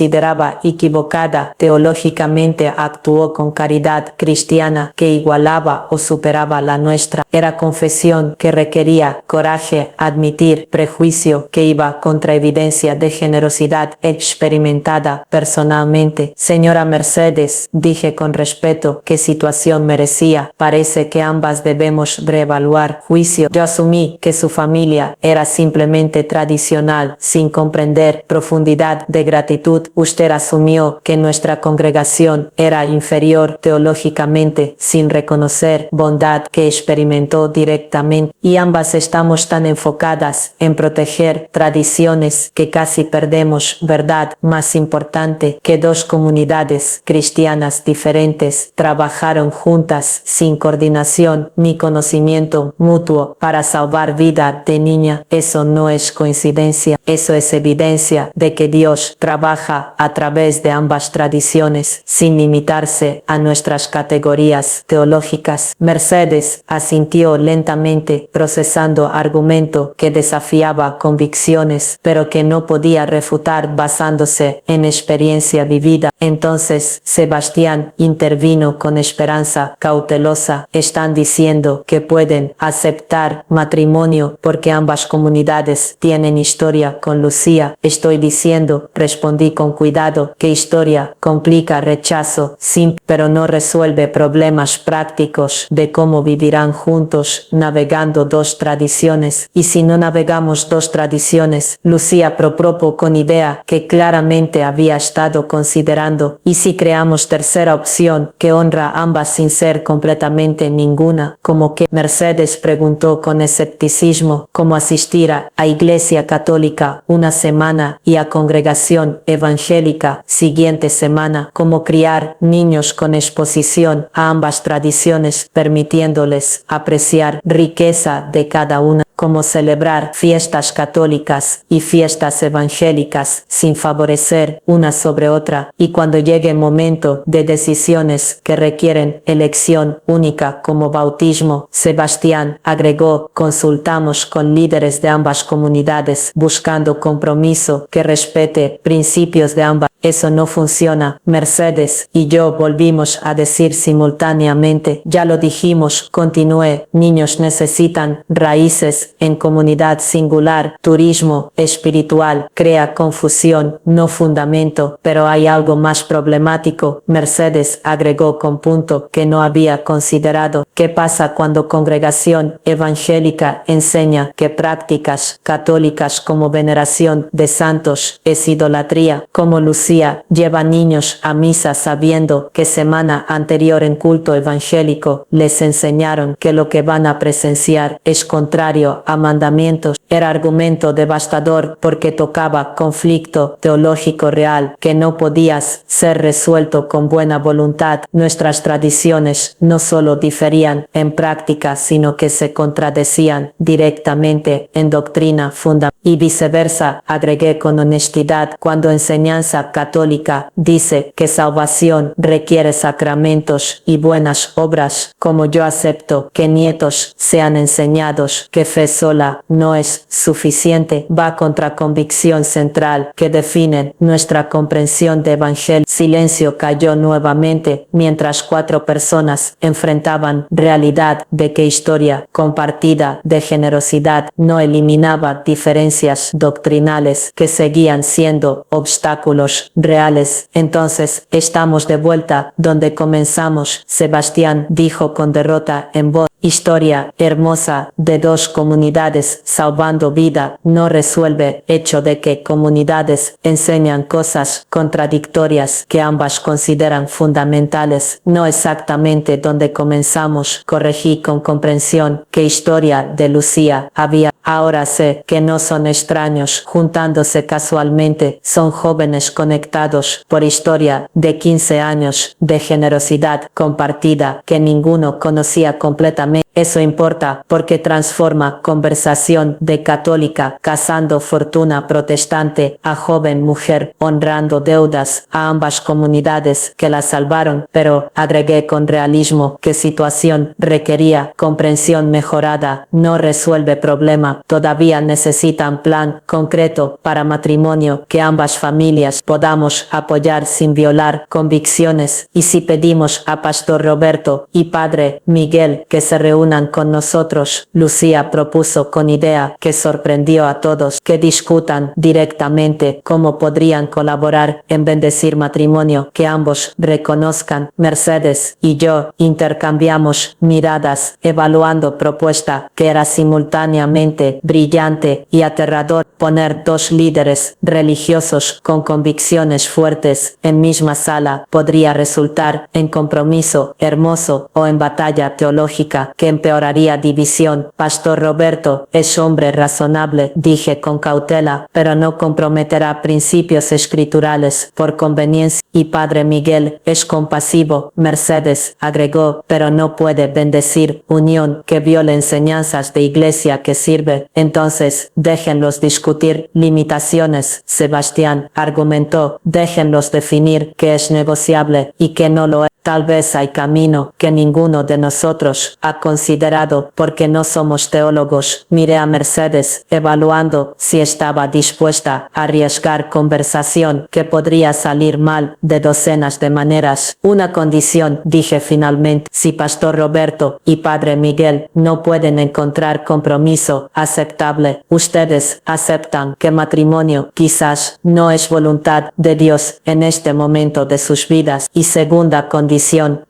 equivocada teológicamente actuó con caridad cristiana que igualaba o superaba la nuestra. Era confesión que requería coraje, admitir prejuicio que iba contra evidencia de generosidad experimentada personalmente. Señora Mercedes, dije con respeto, ¿qué situación merecía? Parece que ambas debemos reevaluar juicio. Yo asumí que su familia era simplemente tradicional, sin comprender profundidad de gratitud. Usted asumió que nuestra congregación era inferior teológicamente, sin reconocer bondad que experimentó directamente. Y ambas estamos tan enfocadas en proteger tradiciones que casi perdemos verdad más importante, que dos comunidades cristianas diferentes trabajaron juntas sin coordinación ni conocimiento mutuo para salvar vida de niña. Eso no es coincidencia, eso es evidencia de que Dios trabaja a través de ambas tradiciones sin limitarse a nuestras categorías teológicas. Mercedes asintió lentamente, procesando argumento que desafiaba convicciones, pero que no podía refutar basándose en experiencia vivida. Entonces Sebastián intervino con esperanza cautelosa. Están diciendo que pueden aceptar matrimonio porque ambas comunidades tienen historia con Lucía. Estoy diciendo, respondí con cuidado, que historia complica rechazo, simple, pero no resuelve problemas prácticos de cómo vivirán juntos navegando dos tradiciones. Y si no navegamos dos tradiciones, Lucía propuso con idea que claramente había estado considerando, y si creamos tercera opción que honra ambas sin ser completamente ninguna, como que Mercedes preguntó con escepticismo, cómo asistir a iglesia católica una semana y a congregación evangélica siguiente semana, cómo criar niños con exposición a ambas tradiciones, permitiéndoles apreciar riqueza de cada una, cómo celebrar fiestas católicas y fiestas evangélicas sin favorecer una sobre otra, y cuando llegue el momento de decisiones que requieren elección única como bautismo, Sebastián agregó, consultamos con líderes de ambas comunidades buscando compromiso que respete principios de ambas. Eso no funciona. Mercedes y yo volvimos a decir simultáneamente, ya lo dijimos, continué, niños necesitan raíces en comunidad singular, turismo espiritual crea confusión, no fundamento, pero hay algo más problemático. Mercedes agregó con punto que no había considerado. ¿Qué pasa cuando congregación evangélica enseña que prácticas católicas como veneración de santos es idolatría? Como Lucía lleva niños a misa sabiendo que semana anterior en culto evangélico les enseñaron que lo que van a presenciar es contrario a mandamientos. Era argumento devastador porque tocaba conflicto teológico real que no podía ser resuelto con buena voluntad. Nuestras tradiciones no solo diferían en práctica, sino que se contradecían directamente en doctrina fundamental. Y viceversa, agregué con honestidad, cuando enseñanza católica dice que salvación requiere sacramentos y buenas obras, como yo acepto que nietos sean enseñados que fe sola no es suficiente, va contra convicción central que definen nuestra comprensión de evangelio. Silencio cayó nuevamente mientras 4 personas enfrentaban realidad de que historia compartida de generosidad no eliminaba diferencias doctrinales que seguían siendo obstáculos reales. Entonces estamos de vuelta donde comenzamos, Sebastián dijo con derrota en voz. Historia hermosa de dos comunidades salvando vida no resuelve hecho de que comunidades enseñan cosas contradictorias que ambas consideran fundamentales. No exactamente donde comenzamos. Corregí con comprensión que historia de Lucía había. Ahora sé que no son extraños juntándose casualmente, son jóvenes conectados por historia de 15 años de generosidad compartida que ninguno conocía completamente. Eso importa porque transforma conversación de católica casando fortuna protestante a joven mujer honrando deudas a ambas comunidades que la salvaron, pero agregué con realismo que situación requería comprensión mejorada, no resuelve problema, todavía necesitan plan concreto para matrimonio que ambas familias podamos apoyar sin violar convicciones y si pedimos a Pastor Roberto y Padre Miguel que se reúnan con nosotros, Lucía propuso con idea que sorprendió a todos que discutan directamente cómo podrían colaborar en bendecir matrimonio que ambos reconozcan. Mercedes y yo intercambiamos miradas evaluando propuesta que era simultáneamente brillante y aterrador. Poner dos líderes religiosos con convicciones fuertes en misma sala podría resultar en compromiso hermoso o en batalla teológica que empeoraría división. Pastor Roberto es hombre razonable, dije con cautela, pero no comprometerá principios escriturales por conveniencia. Y Padre Miguel es compasivo, Mercedes agregó, pero no puede bendecir unión que viole enseñanzas de iglesia que sirve. Entonces, déjenlos discutir limitaciones. Sebastián argumentó, déjenlos definir qué es negociable y qué no lo es. Tal vez hay camino que ninguno de nosotros ha considerado porque no somos teólogos. Miré a Mercedes, evaluando si estaba dispuesta a arriesgar conversación que podría salir mal de docenas de maneras. Una condición, dije finalmente, si Pastor Roberto y Padre Miguel no pueden encontrar compromiso aceptable, ustedes aceptan que matrimonio quizás no es voluntad de Dios en este momento de sus vidas. Y segunda condición,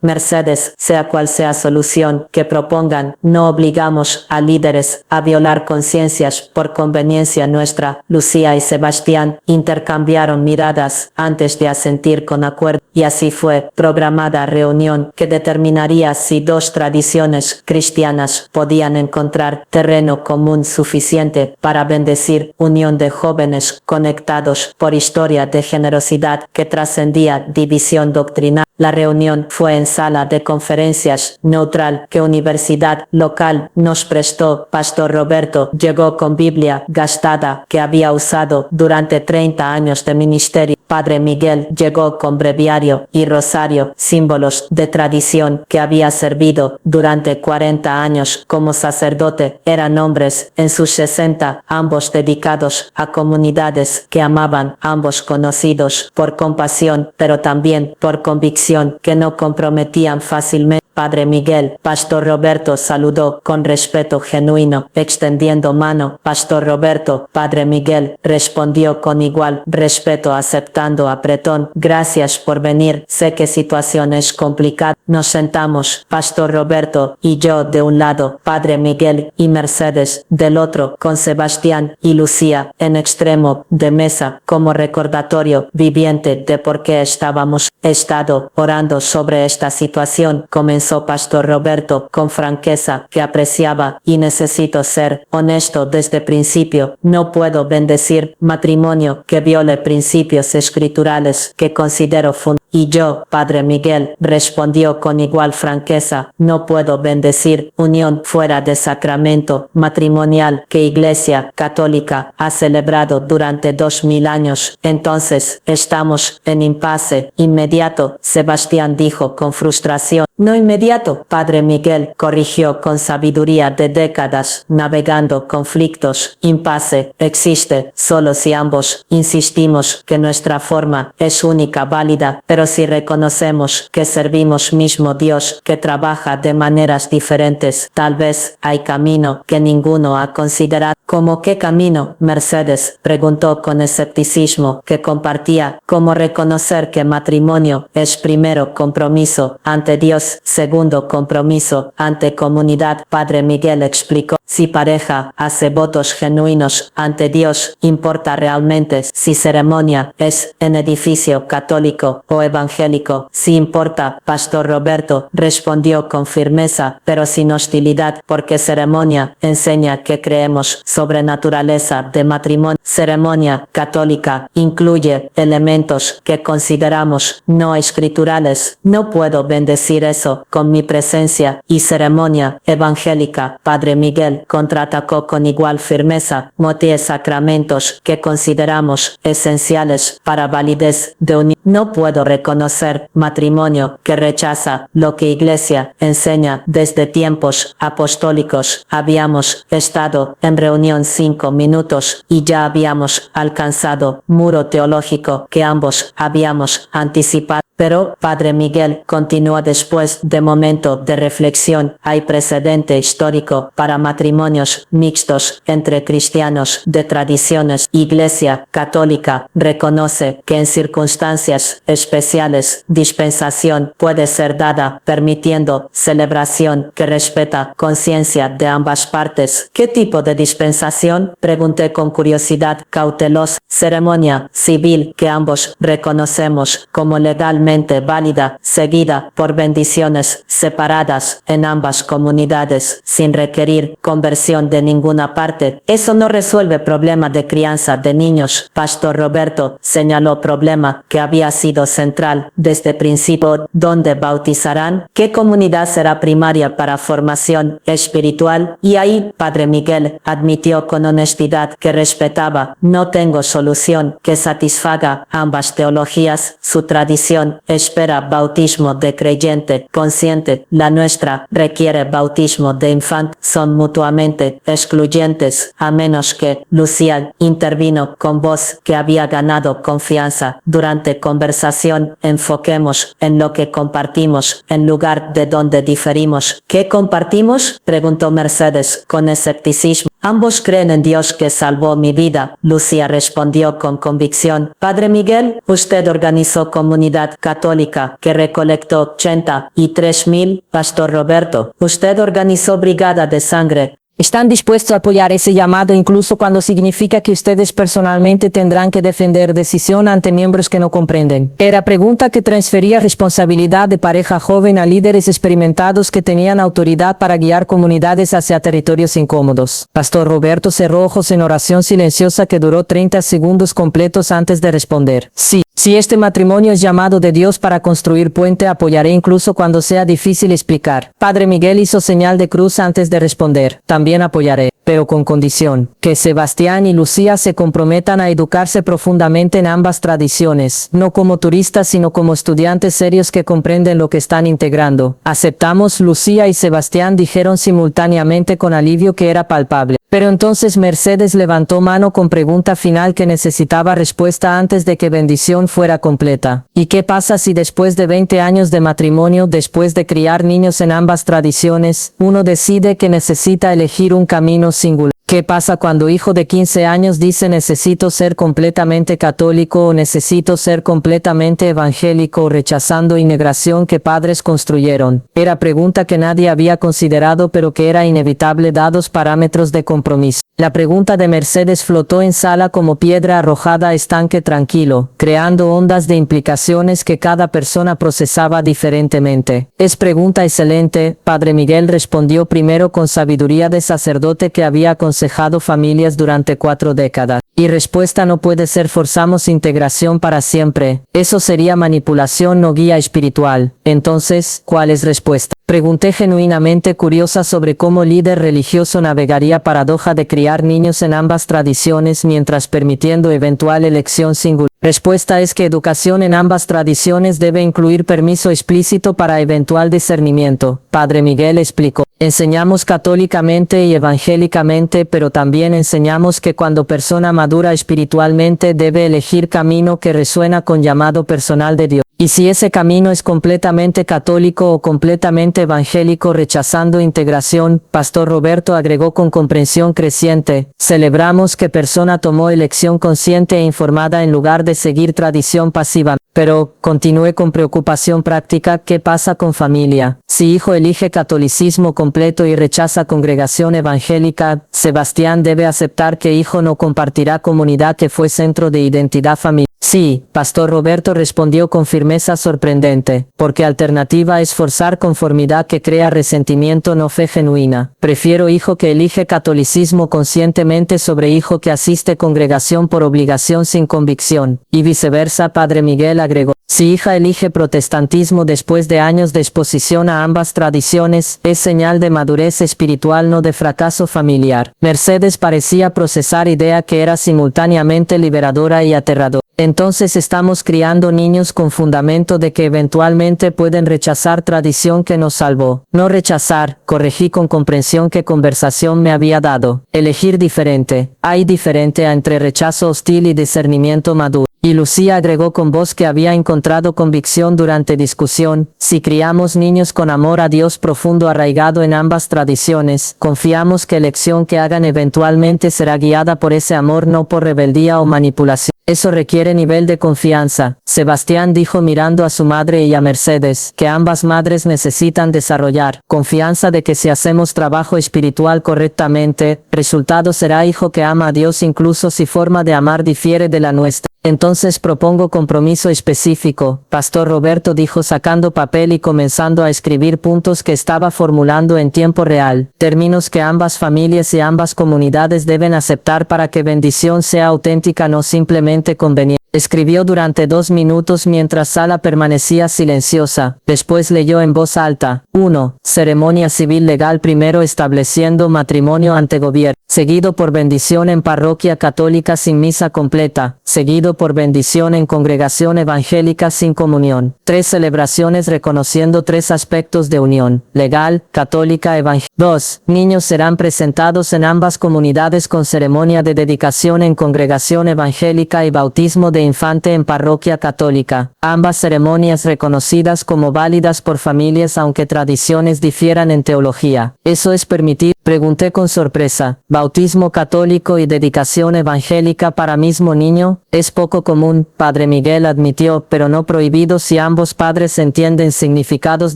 Mercedes, sea cual sea solución que propongan, no obligamos a líderes a violar conciencias por conveniencia nuestra. Lucía y Sebastián intercambiaron miradas antes de asentir con acuerdo, y así fue programada reunión que determinaría si dos tradiciones cristianas podían encontrar terreno común suficiente para bendecir unión de jóvenes conectados por historia de generosidad que trascendía división doctrinal. La reunión fue en sala de conferencias neutral que universidad local nos prestó. Pastor Roberto llegó con Biblia gastada que había usado durante 30 años de ministerio. Padre Miguel llegó con breviario y rosario, símbolos de tradición que había servido durante 40 años como sacerdote. Eran hombres en sus 60, ambos dedicados a comunidades que amaban, ambos conocidos por compasión, pero también por convicción, que no comprometían fácilmente. Padre Miguel, Pastor Roberto saludó con respeto genuino, extendiendo mano. Pastor Roberto, Padre Miguel, respondió con igual respeto aceptando apretón. Gracias por venir, sé que situación es complicada. Nos sentamos, Pastor Roberto y yo de un lado, Padre Miguel y Mercedes del otro, con Sebastián y Lucía en extremo de mesa, como recordatorio viviente de por qué estábamos estado orando sobre esta situación. Comenzó Pastor Roberto con franqueza que apreciaba, y necesito ser honesto desde el principio. No puedo bendecir matrimonio que viole principios escriturales que considero fundamentales. Y yo, Padre Miguel, respondió con igual franqueza, no puedo bendecir unión fuera de sacramento matrimonial que Iglesia Católica ha celebrado durante 2000 años. Entonces, estamos en impasse inmediato, Sebastián dijo con frustración. No inmediato, Padre Miguel corrigió con sabiduría de décadas, navegando conflictos. Impasse existe solo si ambos insistimos que nuestra forma es única válida, pero si reconocemos que servimos mismo Dios que trabaja de maneras diferentes, tal vez hay camino que ninguno ha considerado. ¿Cómo qué camino, Mercedes? Preguntó con escepticismo que compartía. ¿Cómo reconocer que matrimonio es primero compromiso ante Dios, segundo compromiso ante comunidad? Padre Miguel explicó. Si pareja hace votos genuinos ante Dios, importa realmente si ceremonia es en edificio católico o evangélico. Si importa, Pastor Roberto respondió con firmeza, pero sin hostilidad, porque ceremonia enseña que creemos sobre naturaleza de matrimonio. Ceremonia católica incluye elementos que consideramos no escriturales. No puedo bendecir eso con mi presencia. Y ceremonia evangélica, Padre Miguel contraatacó con igual firmeza, motivos sacramentos que consideramos esenciales para validez de unión. No puedo reconocer matrimonio que rechaza lo que Iglesia enseña desde tiempos apostólicos. Habíamos estado en reunión 5 minutos y ya habíamos alcanzado muro teológico que ambos habíamos anticipado. Pero, Padre Miguel continuó después de momento de reflexión, hay precedente histórico para matrimonios mixtos entre cristianos de tradiciones. Iglesia Católica reconoce que en circunstancias especiales dispensación puede ser dada, permitiendo celebración que respeta conciencia de ambas partes. ¿Qué tipo de dispensación? Pregunté con curiosidad cautelosa. Ceremonia civil que ambos reconocemos como legalmente válida, seguida por bendiciones separadas en ambas comunidades, sin requerir conversión de ninguna parte. Eso no resuelve problema de crianza de niños. Pastor Roberto señaló problema que había sido central desde principio. ¿Dónde bautizarán? ¿Qué comunidad será primaria para formación espiritual? Y ahí, Padre Miguel admitió con honestidad que respetaba. No tengo solución que satisfaga ambas teologías. Su tradición espera bautismo de creyente consciente. La nuestra requiere bautismo de infante. Son mutuamente excluyentes, a menos que Lucía intervino con voz que había ganado confianza. Durante conversación, enfoquemos en lo que compartimos en lugar de donde diferimos. ¿Qué compartimos? Preguntó Mercedes con escepticismo. Ambos creen en Dios que salvó mi vida. Lucía respondió con convicción. Padre Miguel, usted organizó comunidad católica que recolectó 83,000. Pastor Roberto, usted organizó brigada de sangre. ¿Están dispuestos a apoyar ese llamado incluso cuando significa que ustedes personalmente tendrán que defender decisión ante miembros que no comprenden? Era pregunta que transfería responsabilidad de pareja joven a líderes experimentados que tenían autoridad para guiar comunidades hacia territorios incómodos. Pastor Roberto cerró ojos en oración silenciosa que duró 30 segundos completos antes de responder. Sí. Si este matrimonio es llamado de Dios para construir puente, apoyaré incluso cuando sea difícil explicar. Padre Miguel hizo señal de cruz antes de responder. También apoyaré, pero con condición, que Sebastián y Lucía se comprometan a educarse profundamente en ambas tradiciones, no como turistas sino como estudiantes serios que comprenden lo que están integrando. Aceptamos. Lucía y Sebastián dijeron simultáneamente con alivio que era palpable. Pero entonces Mercedes levantó mano con pregunta final que necesitaba respuesta antes de que bendición fuera completa. ¿Y qué pasa si después de 20 años de matrimonio, después de criar niños en ambas tradiciones, uno decide que necesita elegir un camino singular? ¿Qué pasa cuando hijo de 15 años dice necesito ser completamente católico o necesito ser completamente evangélico, rechazando integración que padres construyeron? Era pregunta que nadie había considerado pero que era inevitable dados parámetros de compromiso. La pregunta de Mercedes flotó en sala como piedra arrojada a estanque tranquilo, creando ondas de implicaciones que cada persona procesaba diferentemente. Es pregunta excelente, Padre Miguel respondió primero con sabiduría de sacerdote que había aconsejado familias durante 4 décadas. Y respuesta no puede ser forzamos integración para siempre. Eso sería manipulación no guía espiritual. Entonces, ¿cuál es respuesta? Pregunté genuinamente curiosa sobre cómo líder religioso navegaría paradoja de criar niños en ambas tradiciones mientras permitiendo eventual elección singular. Respuesta es que educación en ambas tradiciones debe incluir permiso explícito para eventual discernimiento. Padre Miguel explicó. Enseñamos católicamente y evangélicamente, pero también enseñamos que cuando persona madura espiritualmente debe elegir camino que resuena con llamado personal de Dios. Y si ese camino es completamente católico o completamente evangélico rechazando integración, Pastor Roberto agregó con comprensión creciente, celebramos que persona tomó elección consciente e informada en lugar de seguir tradición pasiva. Pero, continué con preocupación práctica, ¿qué pasa con familia? Si hijo elige catolicismo completo y rechaza congregación evangélica, Sebastián debe aceptar que hijo no compartirá comunidad que fue centro de identidad familiar. Sí, Pastor Roberto respondió con firmeza sorprendente, porque alternativa es forzar conformidad que crea resentimiento, no fe genuina. Prefiero hijo que elige catolicismo conscientemente sobre hijo que asiste congregación por obligación sin convicción. Y viceversa, Padre Miguel agregó. Si hija elige protestantismo después de años de exposición a ambas tradiciones, es señal de madurez espiritual, no de fracaso familiar. Mercedes parecía procesar idea que era simultáneamente liberadora y aterradora. Entonces estamos criando niños con fundamento de que eventualmente pueden rechazar tradición que nos salvó. No rechazar, corregí con comprensión que conversación me había dado. Elegir diferente. Hay diferente entre rechazo hostil y discernimiento maduro. Y Lucía agregó con voz que había encontrado convicción durante discusión, si criamos niños con amor a Dios profundo arraigado en ambas tradiciones, confiamos que elección que hagan eventualmente será guiada por ese amor, no por rebeldía o manipulación. Eso requiere nivel de confianza. Sebastián dijo mirando a su madre y a Mercedes, que ambas madres necesitan desarrollar confianza de que si hacemos trabajo espiritual correctamente, resultado será hijo que ama a Dios incluso si forma de amar difiere de la nuestra. Entonces propongo compromiso específico, Pastor Roberto dijo sacando papel y comenzando a escribir puntos que estaba formulando en tiempo real, términos que ambas familias y ambas comunidades deben aceptar para que bendición sea auténtica, no simplemente conveniente. Escribió durante 2 minutos mientras Sala permanecía silenciosa. Después leyó en voz alta. 1. Ceremonia civil legal, primero estableciendo matrimonio ante gobierno. Seguido por bendición en parroquia católica sin misa completa. Seguido por bendición en congregación evangélica sin comunión. 3 celebraciones reconociendo 3 aspectos de unión. Legal, católica, evangélica. 2. Niños serán presentados en ambas comunidades con ceremonia de dedicación en congregación evangélica y bautismo de infante en parroquia católica. Ambas ceremonias reconocidas como válidas por familias aunque tradiciones difieran en teología. ¿Eso es permitido? Pregunté con sorpresa. Bautismo católico y dedicación evangélica para mismo niño, es poco común, Padre Miguel admitió, pero no prohibido si ambos padres entienden significados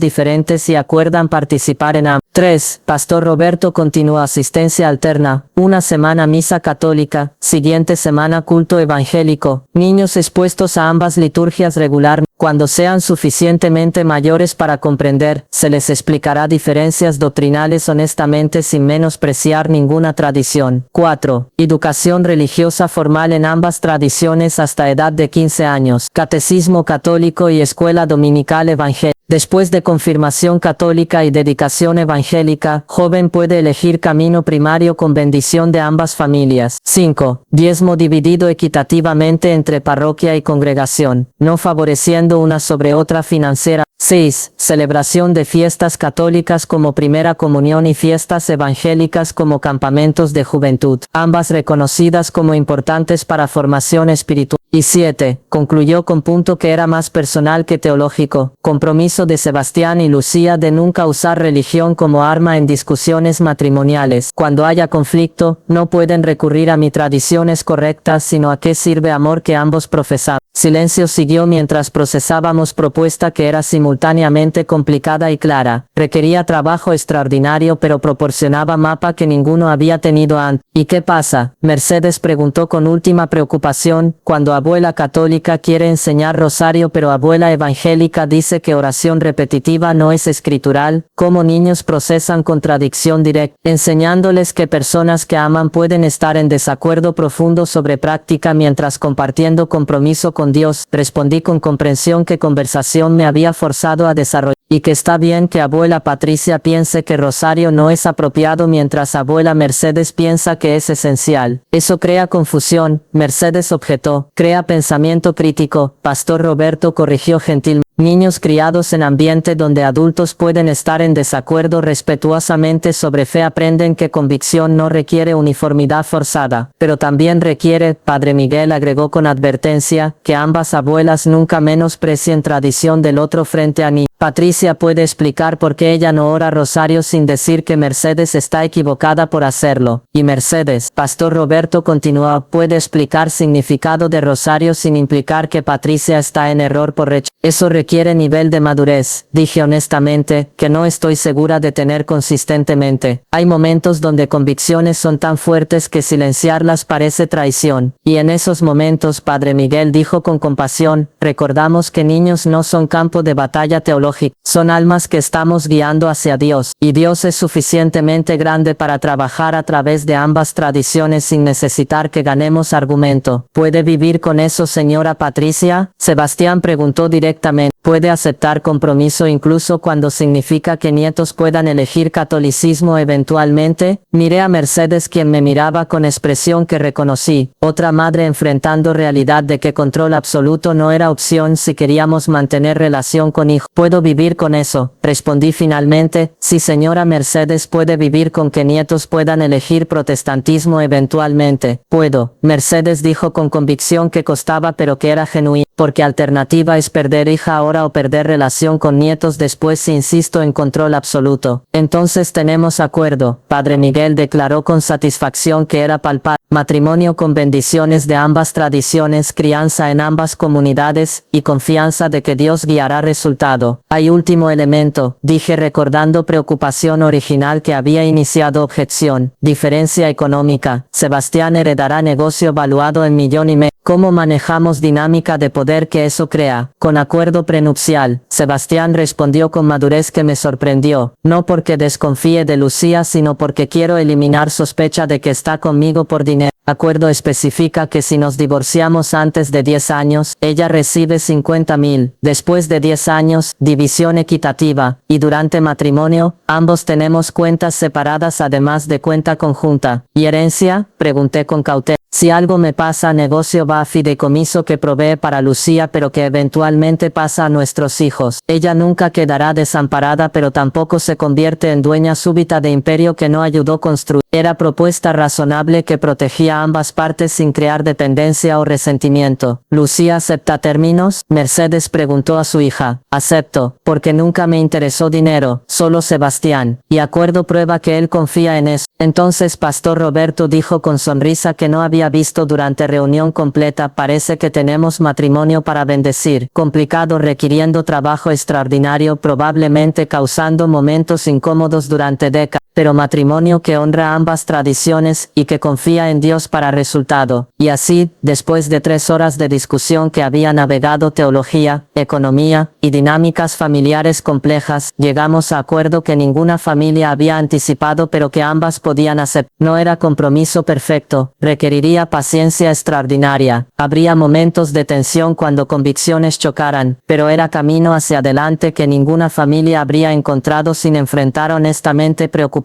diferentes y acuerdan participar en ambos. 3. Pastor Roberto continuó asistencia alterna, una semana misa católica, siguiente semana culto evangélico, niños expuestos a ambas liturgias regularmente. Cuando sean suficientemente mayores para comprender, se les explicará diferencias doctrinales honestamente sin menospreciar ninguna tradición. 4. Educación religiosa formal en ambas tradiciones hasta edad de 15 años. Catecismo católico y escuela dominical evangélica. Después de confirmación católica y dedicación evangélica, joven puede elegir camino primario con bendición de ambas familias. 5. Diezmo dividido equitativamente entre parroquia y congregación, no favoreciendo una sobre otra financiera. 6. Celebración de fiestas católicas como primera comunión y fiestas evangélicas como campamentos de juventud, ambas reconocidas como importantes para formación espiritual. Y 7. Concluyó con punto que era más personal que teológico, compromiso de Sebastián y Lucía de nunca usar religión como arma en discusiones matrimoniales. Cuando haya conflicto, no pueden recurrir a mis tradiciones correctas sino a qué sirve amor que ambos profesaban. Silencio siguió mientras procesábamos propuesta que era simultáneamente complicada y clara. Requería trabajo extraordinario pero proporcionaba mapa que ninguno había tenido antes. ¿Y qué pasa? Mercedes preguntó con última preocupación, cuando abuela católica quiere enseñar rosario pero abuela evangélica dice que oración repetitiva no es escritural, ¿cómo niños procesan contradicción directa? Enseñándoles que personas que aman pueden estar en desacuerdo profundo sobre práctica mientras compartiendo compromiso con Dios, respondí con comprensión que conversación me había forzado a desarrollar. Y que está bien que abuela Patricia piense que Rosario no es apropiado mientras abuela Mercedes piensa que es esencial. Eso crea confusión, Mercedes objetó. Crea pensamiento crítico, Pastor Roberto corrigió gentilmente. Niños criados en ambiente donde adultos pueden estar en desacuerdo respetuosamente sobre fe aprenden que convicción no requiere uniformidad forzada, pero también requiere, Padre Miguel agregó con advertencia, que ambas abuelas nunca menosprecien tradición del otro frente a niños. Patricia puede explicar por qué ella no ora rosario sin decir que Mercedes está equivocada por hacerlo. Y Mercedes, Pastor Roberto continuó, puede explicar significado de rosario sin implicar que Patricia está en error por rechazar. Eso requiere nivel de madurez, dije honestamente, que no estoy segura de tener consistentemente. Hay momentos donde convicciones son tan fuertes que silenciarlas parece traición. Y en esos momentos, Padre Miguel dijo con compasión, recordamos que niños no son campo de batalla teológica. Son almas que estamos guiando hacia Dios, y Dios es suficientemente grande para trabajar a través de ambas tradiciones sin necesitar que ganemos argumento. ¿Puede vivir con eso, señora Patricia? Sebastián preguntó directamente. ¿Puede aceptar compromiso incluso cuando significa que nietos puedan elegir catolicismo eventualmente? Miré a Mercedes, quien me miraba con expresión que reconocí, otra madre enfrentando realidad de que control absoluto no era opción si queríamos mantener relación con hijos. ¿Puedo vivir con eso? Respondí finalmente, sí señora Mercedes puede vivir con que nietos puedan elegir protestantismo eventualmente. Puedo, Mercedes dijo con convicción que costaba pero que era genuina, porque alternativa es perder hija ahora o perder relación con nietos después si insisto en control absoluto. Entonces tenemos acuerdo, Padre Miguel declaró con satisfacción que era palpable. Matrimonio con bendiciones de ambas tradiciones, crianza en ambas comunidades, y confianza de que Dios guiará resultado. Hay último elemento, dije recordando preocupación original que había iniciado objeción. Diferencia económica. Sebastián heredará negocio valuado en $1,500,000. ¿Cómo manejamos dinámica de poder que eso crea? Con acuerdo prenupcial. Sebastián respondió con madurez que me sorprendió. No porque desconfíe de Lucía sino porque quiero eliminar sospecha de que está conmigo por dinero. Acuerdo especifica que si nos divorciamos antes de 10 años, ella recibe 50,000. Después de 10 años, división equitativa. Y durante matrimonio, ambos tenemos cuentas separadas además de cuenta conjunta. ¿Y herencia? Pregunté con cautela. Si algo me pasa, negocio va a fideicomiso que provee para Lucía pero que eventualmente pasa a nuestros hijos. Ella nunca quedará desamparada pero tampoco se convierte en dueña súbita de imperio que no ayudó a construir. Era propuesta razonable que protegía a ambas partes sin crear dependencia o resentimiento. ¿Lucía acepta términos? Mercedes preguntó a su hija. Acepto, porque nunca me interesó dinero, solo Sebastián. Y acuerdo prueba que él confía en eso. Entonces Pastor Roberto dijo con sonrisa que no había visto durante reunión completa. Parece que tenemos matrimonio para bendecir. Complicado, requiriendo trabajo extraordinario, probablemente causando momentos incómodos durante décadas. Pero matrimonio que honra ambas tradiciones y que confía en Dios para resultado. Y así, después de 3 horas de discusión que había navegado teología, economía y dinámicas familiares complejas, llegamos a acuerdo que ninguna familia había anticipado pero que ambas podían aceptar. No era compromiso perfecto, requeriría paciencia extraordinaria. Habría momentos de tensión cuando convicciones chocaran, pero era camino hacia adelante que ninguna familia habría encontrado sin enfrentar honestamente preocupaciones,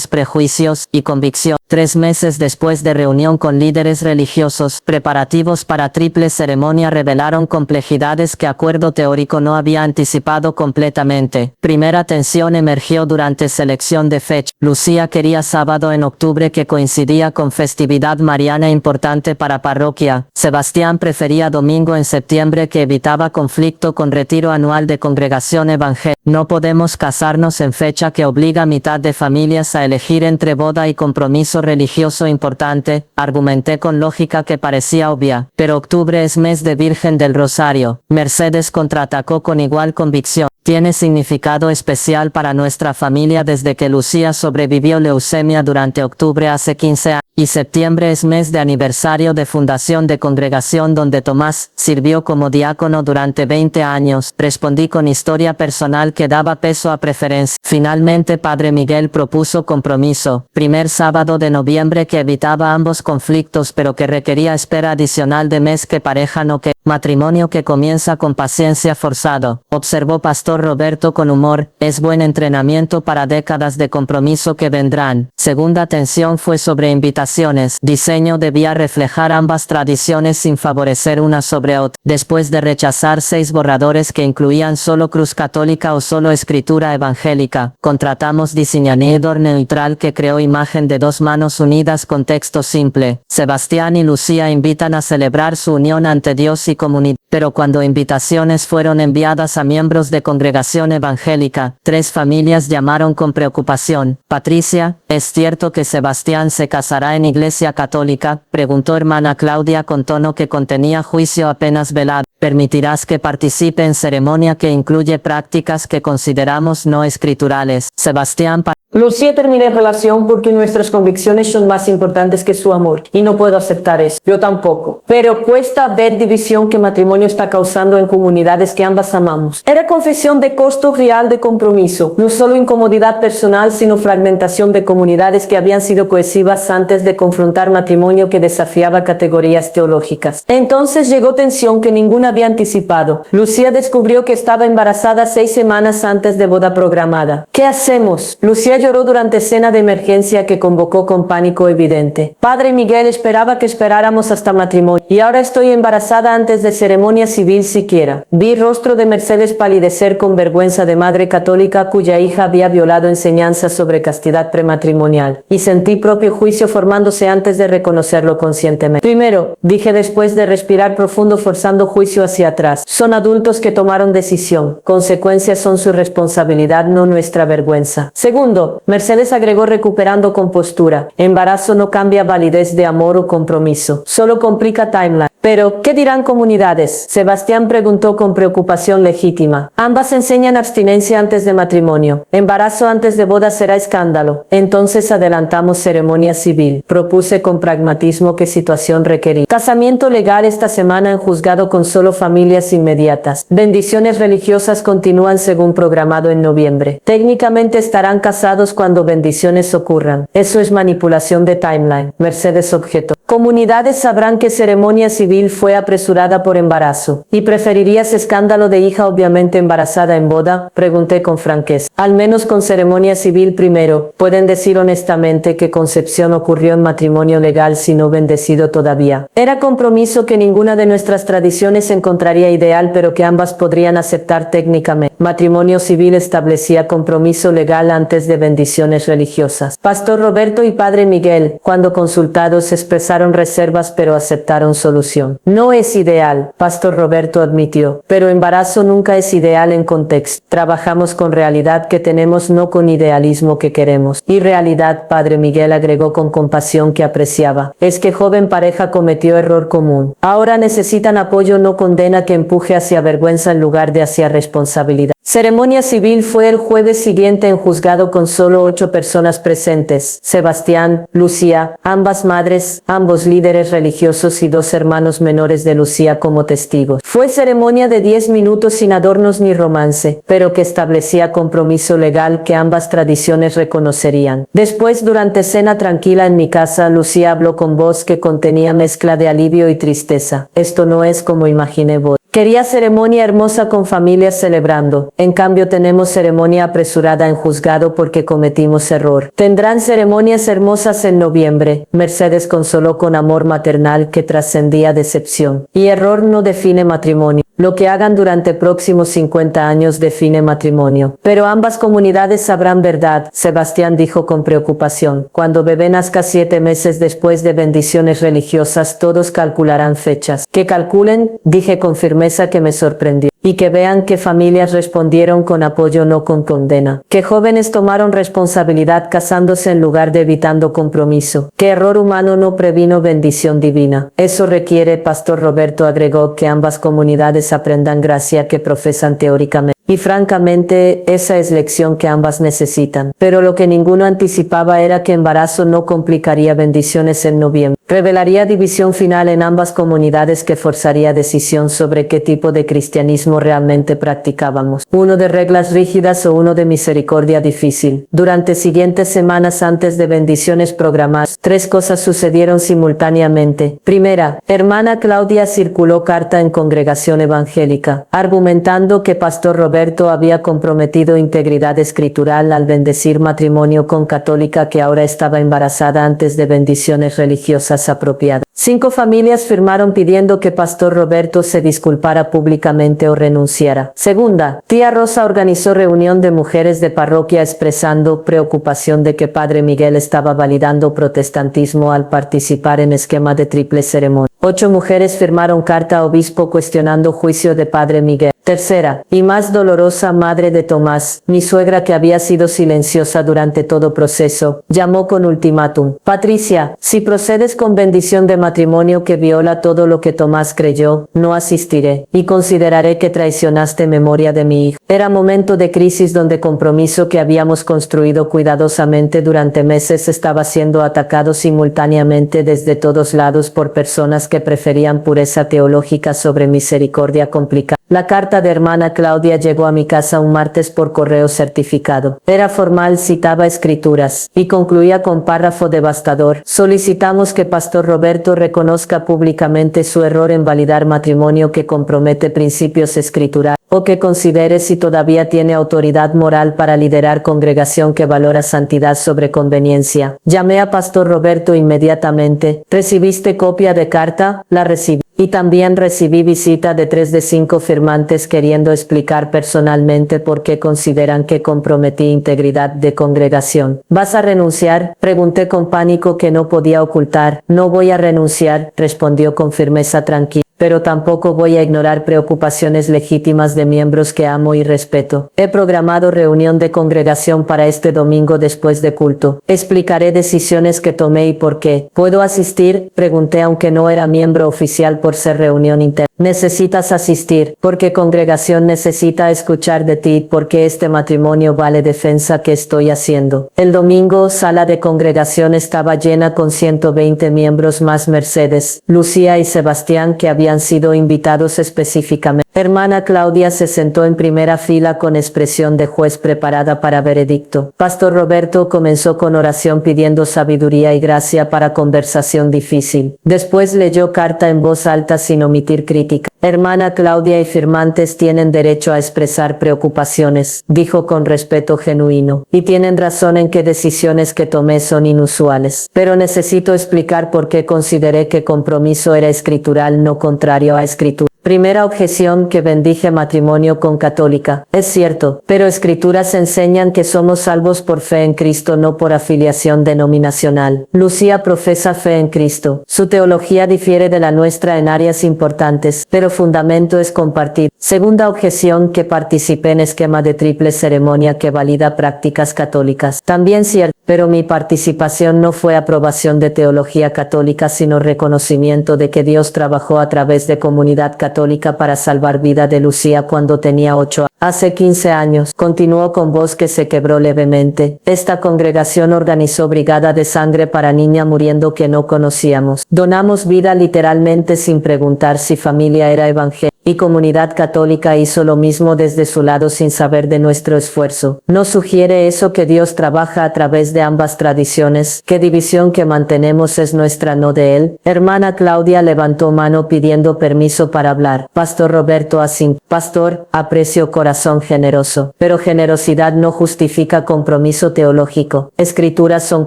prejuicios y convicción. 3 meses después de reunión con líderes religiosos, preparativos para triple ceremonia revelaron complejidades que acuerdo teórico no había anticipado completamente. Primera tensión emergió durante selección de fecha. Lucía quería sábado en octubre que coincidía con festividad mariana importante para parroquia. Sebastián prefería domingo en septiembre que evitaba conflicto con retiro anual de congregación evangélica. No podemos casarnos en fecha que obliga a mitad de familias a elegir entre boda y compromiso religioso importante, argumenté con lógica que parecía obvia. Pero octubre es mes de Virgen del Rosario. Mercedes contraatacó con igual convicción. Tiene significado especial para nuestra familia desde que Lucía sobrevivió leucemia durante octubre hace 15 años. Y septiembre es mes de aniversario de fundación de congregación donde Tomás sirvió como diácono durante 20 años. Respondí con historia personal que daba peso a preferencia. Finalmente Padre Miguel propuso compromiso. Primer sábado de noviembre que evitaba ambos conflictos pero que requería espera adicional de mes que pareja no que. Matrimonio que comienza con paciencia forzado, observó Pastor Roberto con humor, es buen entrenamiento para décadas de compromiso que vendrán. Segunda tensión fue sobre invitaciones. Diseño debía reflejar ambas tradiciones sin favorecer una sobre otra. Después de rechazar 6 borradores que incluían solo cruz católica o solo escritura evangélica, contratamos diseñador neutral que creó imagen de 2 manos unidas con texto simple. Sebastián y Lucía invitan a celebrar su unión ante Dios y comunidad. Pero cuando invitaciones fueron enviadas a miembros de congregación evangélica, 3 familias llamaron con preocupación. Patricia, ¿es cierto que Sebastián se casará en iglesia católica?, preguntó hermana Claudia con tono que contenía juicio apenas velado. ¿Permitirás que participe en ceremonia que incluye prácticas que consideramos no escriturales? Sebastián, Lucía terminé relación porque nuestras convicciones son más importantes que su amor, y no puedo aceptar eso. Yo tampoco. Pero cuesta ver división que matrimonio está causando en comunidades que ambas amamos. Era confesión de costo real de compromiso, no solo incomodidad personal, sino fragmentación de comunidades que habían sido cohesivas antes de confrontar matrimonio que desafiaba categorías teológicas. Entonces llegó tensión que ninguna había anticipado. Lucía descubrió que estaba embarazada 6 semanas antes de boda programada. ¿Qué hacemos? Lucía lloró durante cena de emergencia que convocó con pánico evidente. Padre Miguel esperaba que esperáramos hasta matrimonio, y ahora estoy embarazada antes de ceremonia civil siquiera. Vi rostro de Mercedes palidecer con vergüenza de madre católica cuya hija había violado enseñanzas sobre castidad prematrimonial, y sentí propio juicio formándose antes de reconocerlo conscientemente. Primero, dije después de respirar profundo forzando juicio hacia atrás. Son adultos que tomaron decisión. Consecuencias son su responsabilidad, no nuestra vergüenza. Segundo, Mercedes agregó recuperando compostura. Embarazo no cambia validez de amor o compromiso, solo complica timeline. Pero, ¿qué dirán comunidades? Sebastián preguntó con preocupación legítima. Ambas enseñan abstinencia antes de matrimonio. Embarazo antes de boda será escándalo. Entonces adelantamos ceremonia civil. Propuse con pragmatismo qué situación requería. Casamiento legal esta semana en juzgado con solo familias inmediatas. Bendiciones religiosas continúan según programado en noviembre. Técnicamente estarán casados cuando bendiciones ocurran. Eso es manipulación de timeline. Mercedes objetó. Comunidades sabrán que ceremonia civil fue apresurada por embarazo. ¿Y preferirías escándalo de hija obviamente embarazada en boda? Pregunté con franqueza. Al menos con ceremonia civil primero. Pueden decir honestamente que concepción ocurrió en matrimonio legal si no bendecido todavía. Era compromiso que ninguna de nuestras tradiciones encontraría ideal, pero que ambas podrían aceptar técnicamente. Matrimonio civil establecía compromiso legal antes de bendiciones religiosas. Pastor Roberto y Padre Miguel, cuando consultados, expresaron reservas pero aceptaron solución. No es ideal, Pastor Roberto admitió, pero embarazo nunca es ideal en contexto. Trabajamos con realidad que tenemos, no con idealismo que queremos. Y realidad, Padre Miguel agregó con compasión que apreciaba, es que joven pareja cometió error común. Ahora necesitan apoyo, no condena que empuje hacia vergüenza en lugar de hacia responsabilidad. Ceremonia civil fue el jueves siguiente en juzgado con solo 8 personas presentes. Sebastián, Lucía, ambas madres, ambos líderes religiosos y 2 hermanos menores de Lucía como testigos. Fue ceremonia de 10 minutos sin adornos ni romance, pero que establecía compromiso legal que ambas tradiciones reconocerían. Después, durante cena tranquila en mi casa, Lucía habló con voz que contenía mezcla de alivio y tristeza. Esto no es como imaginé vos. Quería ceremonia hermosa con familias celebrando. En cambio tenemos ceremonia apresurada en juzgado porque cometimos error. Tendrán ceremonias hermosas en noviembre. Mercedes consoló con amor maternal que trascendía decepción. Y error no define matrimonio. Lo que hagan durante próximos 50 años define matrimonio. Pero ambas comunidades sabrán verdad, Sebastián dijo con preocupación. Cuando bebé nazca 7 meses después de bendiciones religiosas, todos calcularán fechas. Que calculen, dije con firmeza que me sorprendió. Y que vean que familias respondieron con apoyo, no con condena. Que jóvenes tomaron responsabilidad casándose en lugar de evitando compromiso. Que error humano no previno bendición divina. Eso requiere, Pastor Roberto agregó, que ambas comunidades aprendan gracia que profesan teóricamente. Y francamente, esa es lección que ambas necesitan. Pero lo que ninguno anticipaba era que embarazo no complicaría bendiciones en noviembre. Revelaría división final en ambas comunidades que forzaría decisión sobre qué tipo de cristianismo realmente practicábamos. Uno de reglas rígidas o uno de misericordia difícil. Durante siguientes semanas antes de bendiciones programadas, 3 cosas sucedieron simultáneamente. Primera, hermana Claudia circuló carta en congregación evangélica, argumentando que Pastor Roberto había comprometido integridad escritural al bendecir matrimonio con católica que ahora estaba embarazada antes de bendiciones religiosas apropiadas. 5 familias firmaron pidiendo que Pastor Roberto se disculpara públicamente o renunciara. Segunda, tía Rosa organizó reunión de mujeres de parroquia expresando preocupación de que Padre Miguel estaba validando protestantismo al participar en esquema de triple ceremonia. 8 mujeres firmaron carta a obispo cuestionando juicio de Padre Miguel. Tercera, y más dolorosa, madre de Tomás, mi suegra que había sido silenciosa durante todo proceso, llamó con ultimátum. Patricia, si procedes con bendición de matrimonio que viola todo lo que Tomás creyó, no asistiré, y consideraré que traicionaste memoria de mi hijo. Era momento de crisis donde compromiso que habíamos construido cuidadosamente durante meses estaba siendo atacado simultáneamente desde todos lados por personas que preferían pureza teológica sobre misericordia complicada. La carta de hermana Claudia llegó a mi casa un martes por correo certificado. Era formal, citaba escrituras, y concluía con párrafo devastador. Solicitamos que Pastor Roberto reconozca públicamente su error en validar matrimonio que compromete principios escriturales, o que considere si todavía tiene autoridad moral para liderar congregación que valora santidad sobre conveniencia. Llamé a Pastor Roberto inmediatamente. ¿Recibiste copia de carta? La recibí. Y también recibí visita de 3 de 5 firmantes queriendo explicar personalmente por qué consideran que comprometí integridad de congregación. ¿Vas a renunciar? Pregunté con pánico que no podía ocultar. No voy a renunciar, respondió con firmeza tranquila. Pero tampoco voy a ignorar preocupaciones legítimas de miembros que amo y respeto. He programado reunión de congregación para este domingo después de culto. Explicaré decisiones que tomé y por qué. ¿Puedo asistir? Pregunté aunque no era miembro oficial por ser reunión interna. Necesitas asistir, porque congregación necesita escuchar de ti, porque este matrimonio vale defensa que estoy haciendo. El domingo, sala de congregación estaba llena con 120 miembros más Mercedes, Lucía y Sebastián que habían sido invitados específicamente. Hermana Claudia se sentó en primera fila con expresión de juez preparada para veredicto. Pastor Roberto comenzó con oración pidiendo sabiduría y gracia para conversación difícil. Después leyó carta en voz alta sin omitir crítica. Hermana Claudia y firmantes tienen derecho a expresar preocupaciones, dijo con respeto genuino, y tienen razón en que decisiones que tomé son inusuales. Pero necesito explicar por qué consideré que compromiso era escritural, no contrario a escritura. Primera objeción, que bendije matrimonio con católica. Es cierto, pero escrituras enseñan que somos salvos por fe en Cristo, no por afiliación denominacional. Lucía profesa fe en Cristo. Su teología difiere de la nuestra en áreas importantes, pero fundamento es compartir. Segunda objeción, que participé en esquema de triple ceremonia que valida prácticas católicas. También cierto, pero mi participación no fue aprobación de teología católica, sino reconocimiento de que Dios trabajó a través de comunidad católica para salvar vida de Lucía cuando tenía 8 años. Hace 15 años, continuó con voz que se quebró levemente, esta congregación organizó brigada de sangre para niña muriendo que no conocíamos. Donamos vida literalmente sin preguntar si familia era evangélica. Y comunidad católica hizo lo mismo desde su lado sin saber de nuestro esfuerzo. ¿No sugiere eso que Dios trabaja a través de ambas tradiciones? ¿Qué división que mantenemos es nuestra, no de Él? Hermana Claudia levantó mano pidiendo permiso para hablar. Pastor Roberto asintió. Pastor, aprecio corazón generoso, pero generosidad no justifica compromiso teológico. Escrituras son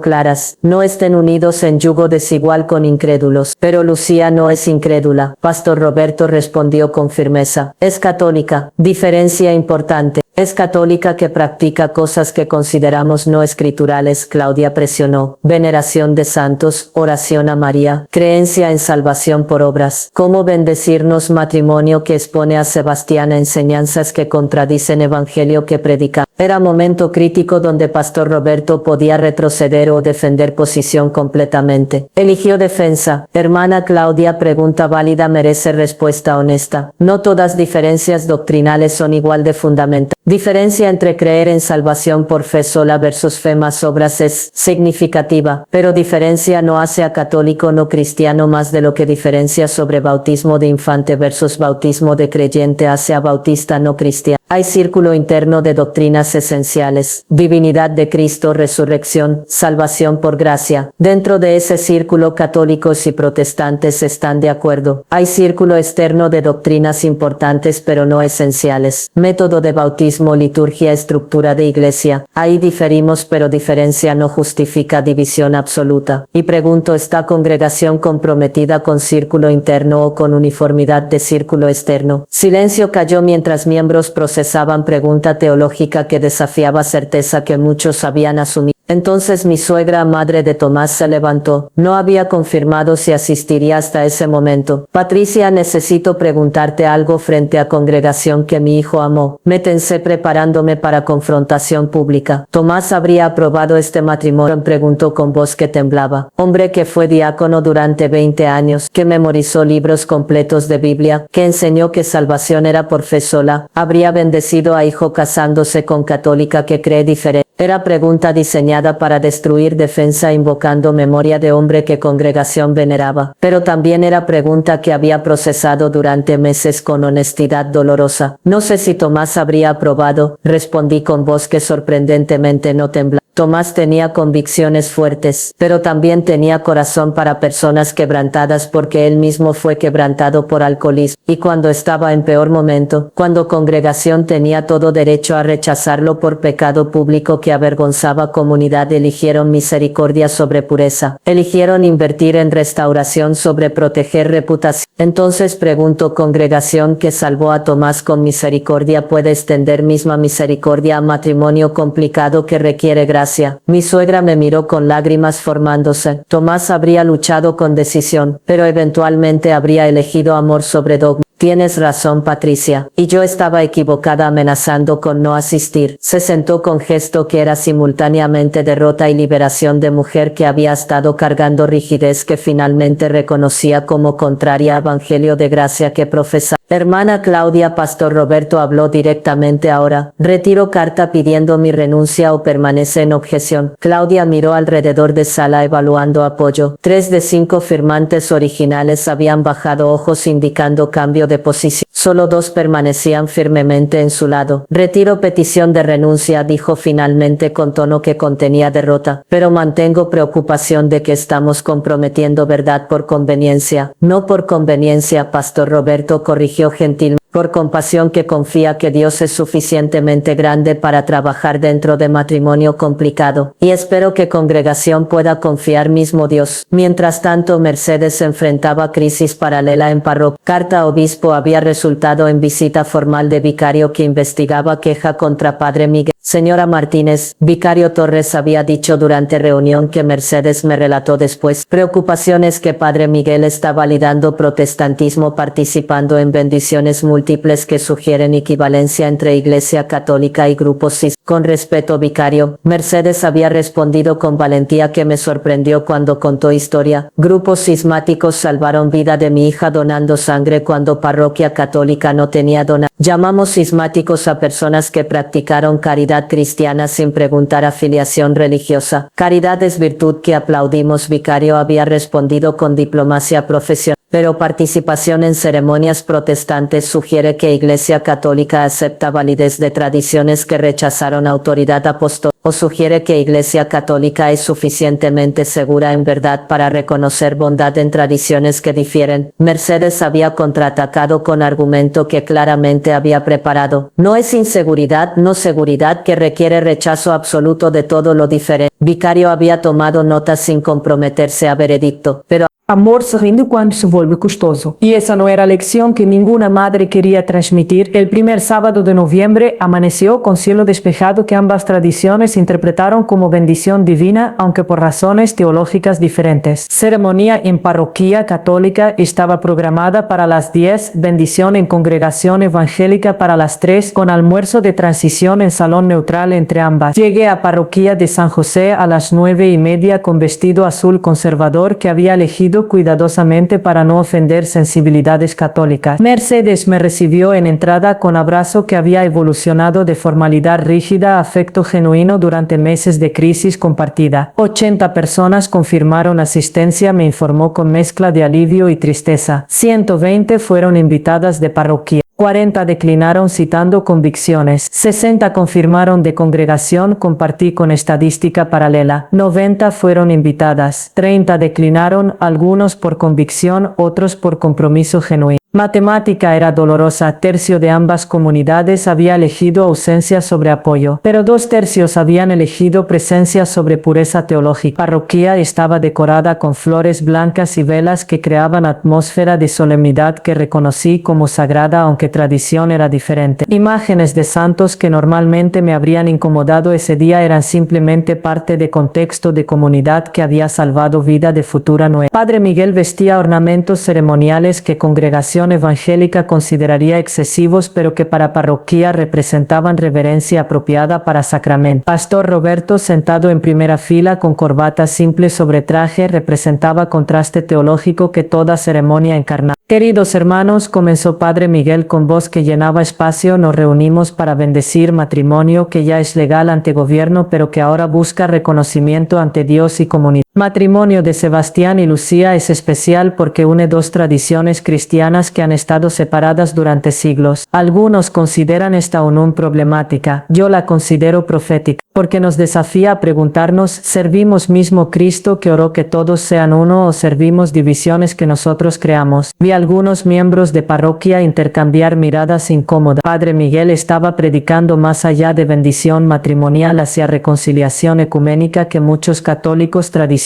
claras. No estén unidos en yugo desigual con incrédulos. Pero Lucía no es incrédula. Pastor Roberto respondió con firmeza. Es católica. Diferencia importante. Es católica que practica cosas que consideramos no escriturales. Claudia presionó. Veneración de santos, oración a María, creencia en salvación por obras. ¿Cómo bendecirnos? Matrimonio que expone a Sebastián a enseñanzas que contradicen evangelio que predica. Era momento crítico donde Pastor Roberto podía retroceder o defender posición completamente. Eligió defensa. Hermana Claudia, pregunta válida merece respuesta honesta. No todas diferencias doctrinales son igual de fundamentales. Diferencia entre creer en salvación por fe sola versus fe más obras es significativa, pero diferencia no hace a católico no cristiano más de lo que diferencia sobre bautismo de infante versus bautismo de creyente hace a bautista no cristiano. Hay círculo interno de doctrinas esenciales, divinidad de Cristo, resurrección, salvación por gracia. Dentro de ese círculo católicos y protestantes están de acuerdo. Hay círculo externo de doctrinas importantes pero no esenciales. Método de bautismo, liturgia, estructura de iglesia. Ahí diferimos pero diferencia no justifica división absoluta. Y pregunto, ¿está congregación comprometida con círculo interno o con uniformidad de círculo externo? Silencio cayó mientras miembros procesaban pregunta teológica que desafiaba certeza que muchos habían asumido. Entonces mi suegra, madre de Tomás, se levantó. No había confirmado si asistiría hasta ese momento. Patricia, necesito preguntarte algo frente a congregación que mi hijo amó. Métense preparándome para confrontación pública. ¿Tomás habría aprobado este matrimonio? Preguntó con voz que temblaba. Hombre que fue diácono durante 20 años, que memorizó libros completos de Biblia, que enseñó que salvación era por fe sola, habría bendecido a hijo casándose con católica que cree diferente. Era pregunta diseñada para destruir defensa invocando memoria de hombre que congregación veneraba, pero también era pregunta que había procesado durante meses con honestidad dolorosa. No sé si Tomás habría aprobado, respondí con voz que sorprendentemente no temblaba. Tomás tenía convicciones fuertes, pero también tenía corazón para personas quebrantadas porque él mismo fue quebrantado por alcoholismo, y cuando estaba en peor momento, cuando congregación tenía todo derecho a rechazarlo por pecado público que avergonzaba comunidad, eligieron misericordia sobre pureza, eligieron invertir en restauración sobre proteger reputación. Entonces pregunto, congregación que salvó a Tomás con misericordia puede extender misma misericordia a matrimonio complicado que requiere gracia. Mi suegra me miró con lágrimas formándose. Tomás habría luchado con decisión, pero eventualmente habría elegido amor sobre dogma. Tienes razón, Patricia. Y yo estaba equivocada amenazando con no asistir. Se sentó con gesto que era simultáneamente derrota y liberación de mujer que había estado cargando rigidez que finalmente reconocía como contraria al evangelio de gracia que profesaba. Hermana Claudia, Pastor Roberto habló directamente ahora. Retiro carta pidiendo mi renuncia o permanece en objeción. Claudia miró alrededor de sala evaluando apoyo. 3 de 5 firmantes originales habían bajado ojos indicando cambio de posición. Solo 2 permanecían firmemente en su lado. Retiro petición de renuncia, dijo finalmente con tono que contenía derrota. Pero mantengo preocupación de que estamos comprometiendo verdad por conveniencia. No por conveniencia, Pastor Roberto corrigió gentilmente. Por compasión que confía que Dios es suficientemente grande para trabajar dentro de matrimonio complicado. Y espero que congregación pueda confiar mismo Dios. Mientras tanto, Mercedes enfrentaba crisis paralela en parroquia. Carta obispo había resultado en visita formal de vicario que investigaba queja contra Padre Miguel. Señora Martínez, vicario Torres había dicho durante reunión que Mercedes me relató después. Preocupaciones que Padre Miguel está validando protestantismo participando en bendiciones múltiples que sugieren equivalencia entre Iglesia Católica y grupos cis. Con respeto, vicario, Mercedes había respondido con valentía que me sorprendió cuando contó historia. Grupos cismáticos salvaron vida de mi hija donando sangre cuando parroquia católica no tenía donado. Llamamos cismáticos a personas que practicaron caridad cristiana sin preguntar afiliación religiosa. Caridad es virtud que aplaudimos, vicario había respondido con diplomacia profesional. Pero participación en ceremonias protestantes sugiere que Iglesia Católica acepta validez de tradiciones que rechazaron autoridad apostólica, o sugiere que Iglesia Católica es suficientemente segura en verdad para reconocer bondad en tradiciones que difieren. Mercedes había contraatacado con argumento que claramente había preparado. No es inseguridad, no seguridad que requiere rechazo absoluto de todo lo diferente. Vicario había tomado notas sin comprometerse a veredicto, pero Amor se rinde cuando se vuelve costoso. Y esa no era lección que ninguna madre quería transmitir. El primer sábado de noviembre amaneció con cielo despejado que ambas tradiciones interpretaron como bendición divina, aunque por razones teológicas diferentes. Ceremonia en parroquia católica estaba programada para las 10, bendición en congregación evangélica para las 3, con almuerzo de transición en salón neutral entre ambas. Llegué a parroquia de San José a las 9:30 con vestido azul conservador que había elegido cuidadosamente para no ofender sensibilidades católicas. Mercedes me recibió en entrada con abrazo que había evolucionado de formalidad rígida a afecto genuino durante meses de crisis compartida. 80 personas confirmaron asistencia, me informó con mezcla de alivio y tristeza. 120 fueron invitadas de parroquia. 40 declinaron citando convicciones, 60 confirmaron de congregación, compartí con estadística paralela, 90 fueron invitadas, 30 declinaron, algunos por convicción, otros por compromiso genuino. Matemática era dolorosa, tercio de ambas comunidades había elegido ausencia sobre apoyo, pero 2/3 habían elegido presencia sobre pureza teológica. Parroquia estaba decorada con flores blancas y velas que creaban atmósfera de solemnidad que reconocí como sagrada aunque tradición era diferente. Imágenes de santos que normalmente me habrían incomodado ese día eran simplemente parte de contexto de comunidad que había salvado vida de futura nueva. Padre Miguel vestía ornamentos ceremoniales que congregación evangélica consideraría excesivos pero que para parroquia representaban reverencia apropiada para sacramento. Pastor Roberto, sentado en primera fila con corbata simple sobre traje, representaba contraste teológico que toda ceremonia encarnaba. Queridos hermanos, comenzó Padre Miguel con voz que llenaba espacio, nos reunimos para bendecir matrimonio que ya es legal ante gobierno pero que ahora busca reconocimiento ante Dios y comunidad. Matrimonio de Sebastián y Lucía es especial porque une dos tradiciones cristianas que han estado separadas durante siglos. Algunos consideran esta unión problemática, yo la considero profética, porque nos desafía a preguntarnos, ¿servimos mismo Cristo que oró que todos sean uno o servimos divisiones que nosotros creamos? Vi a algunos miembros de parroquia intercambiar miradas incómodas. Padre Miguel estaba predicando más allá de bendición matrimonial hacia reconciliación ecuménica que muchos católicos tradicionales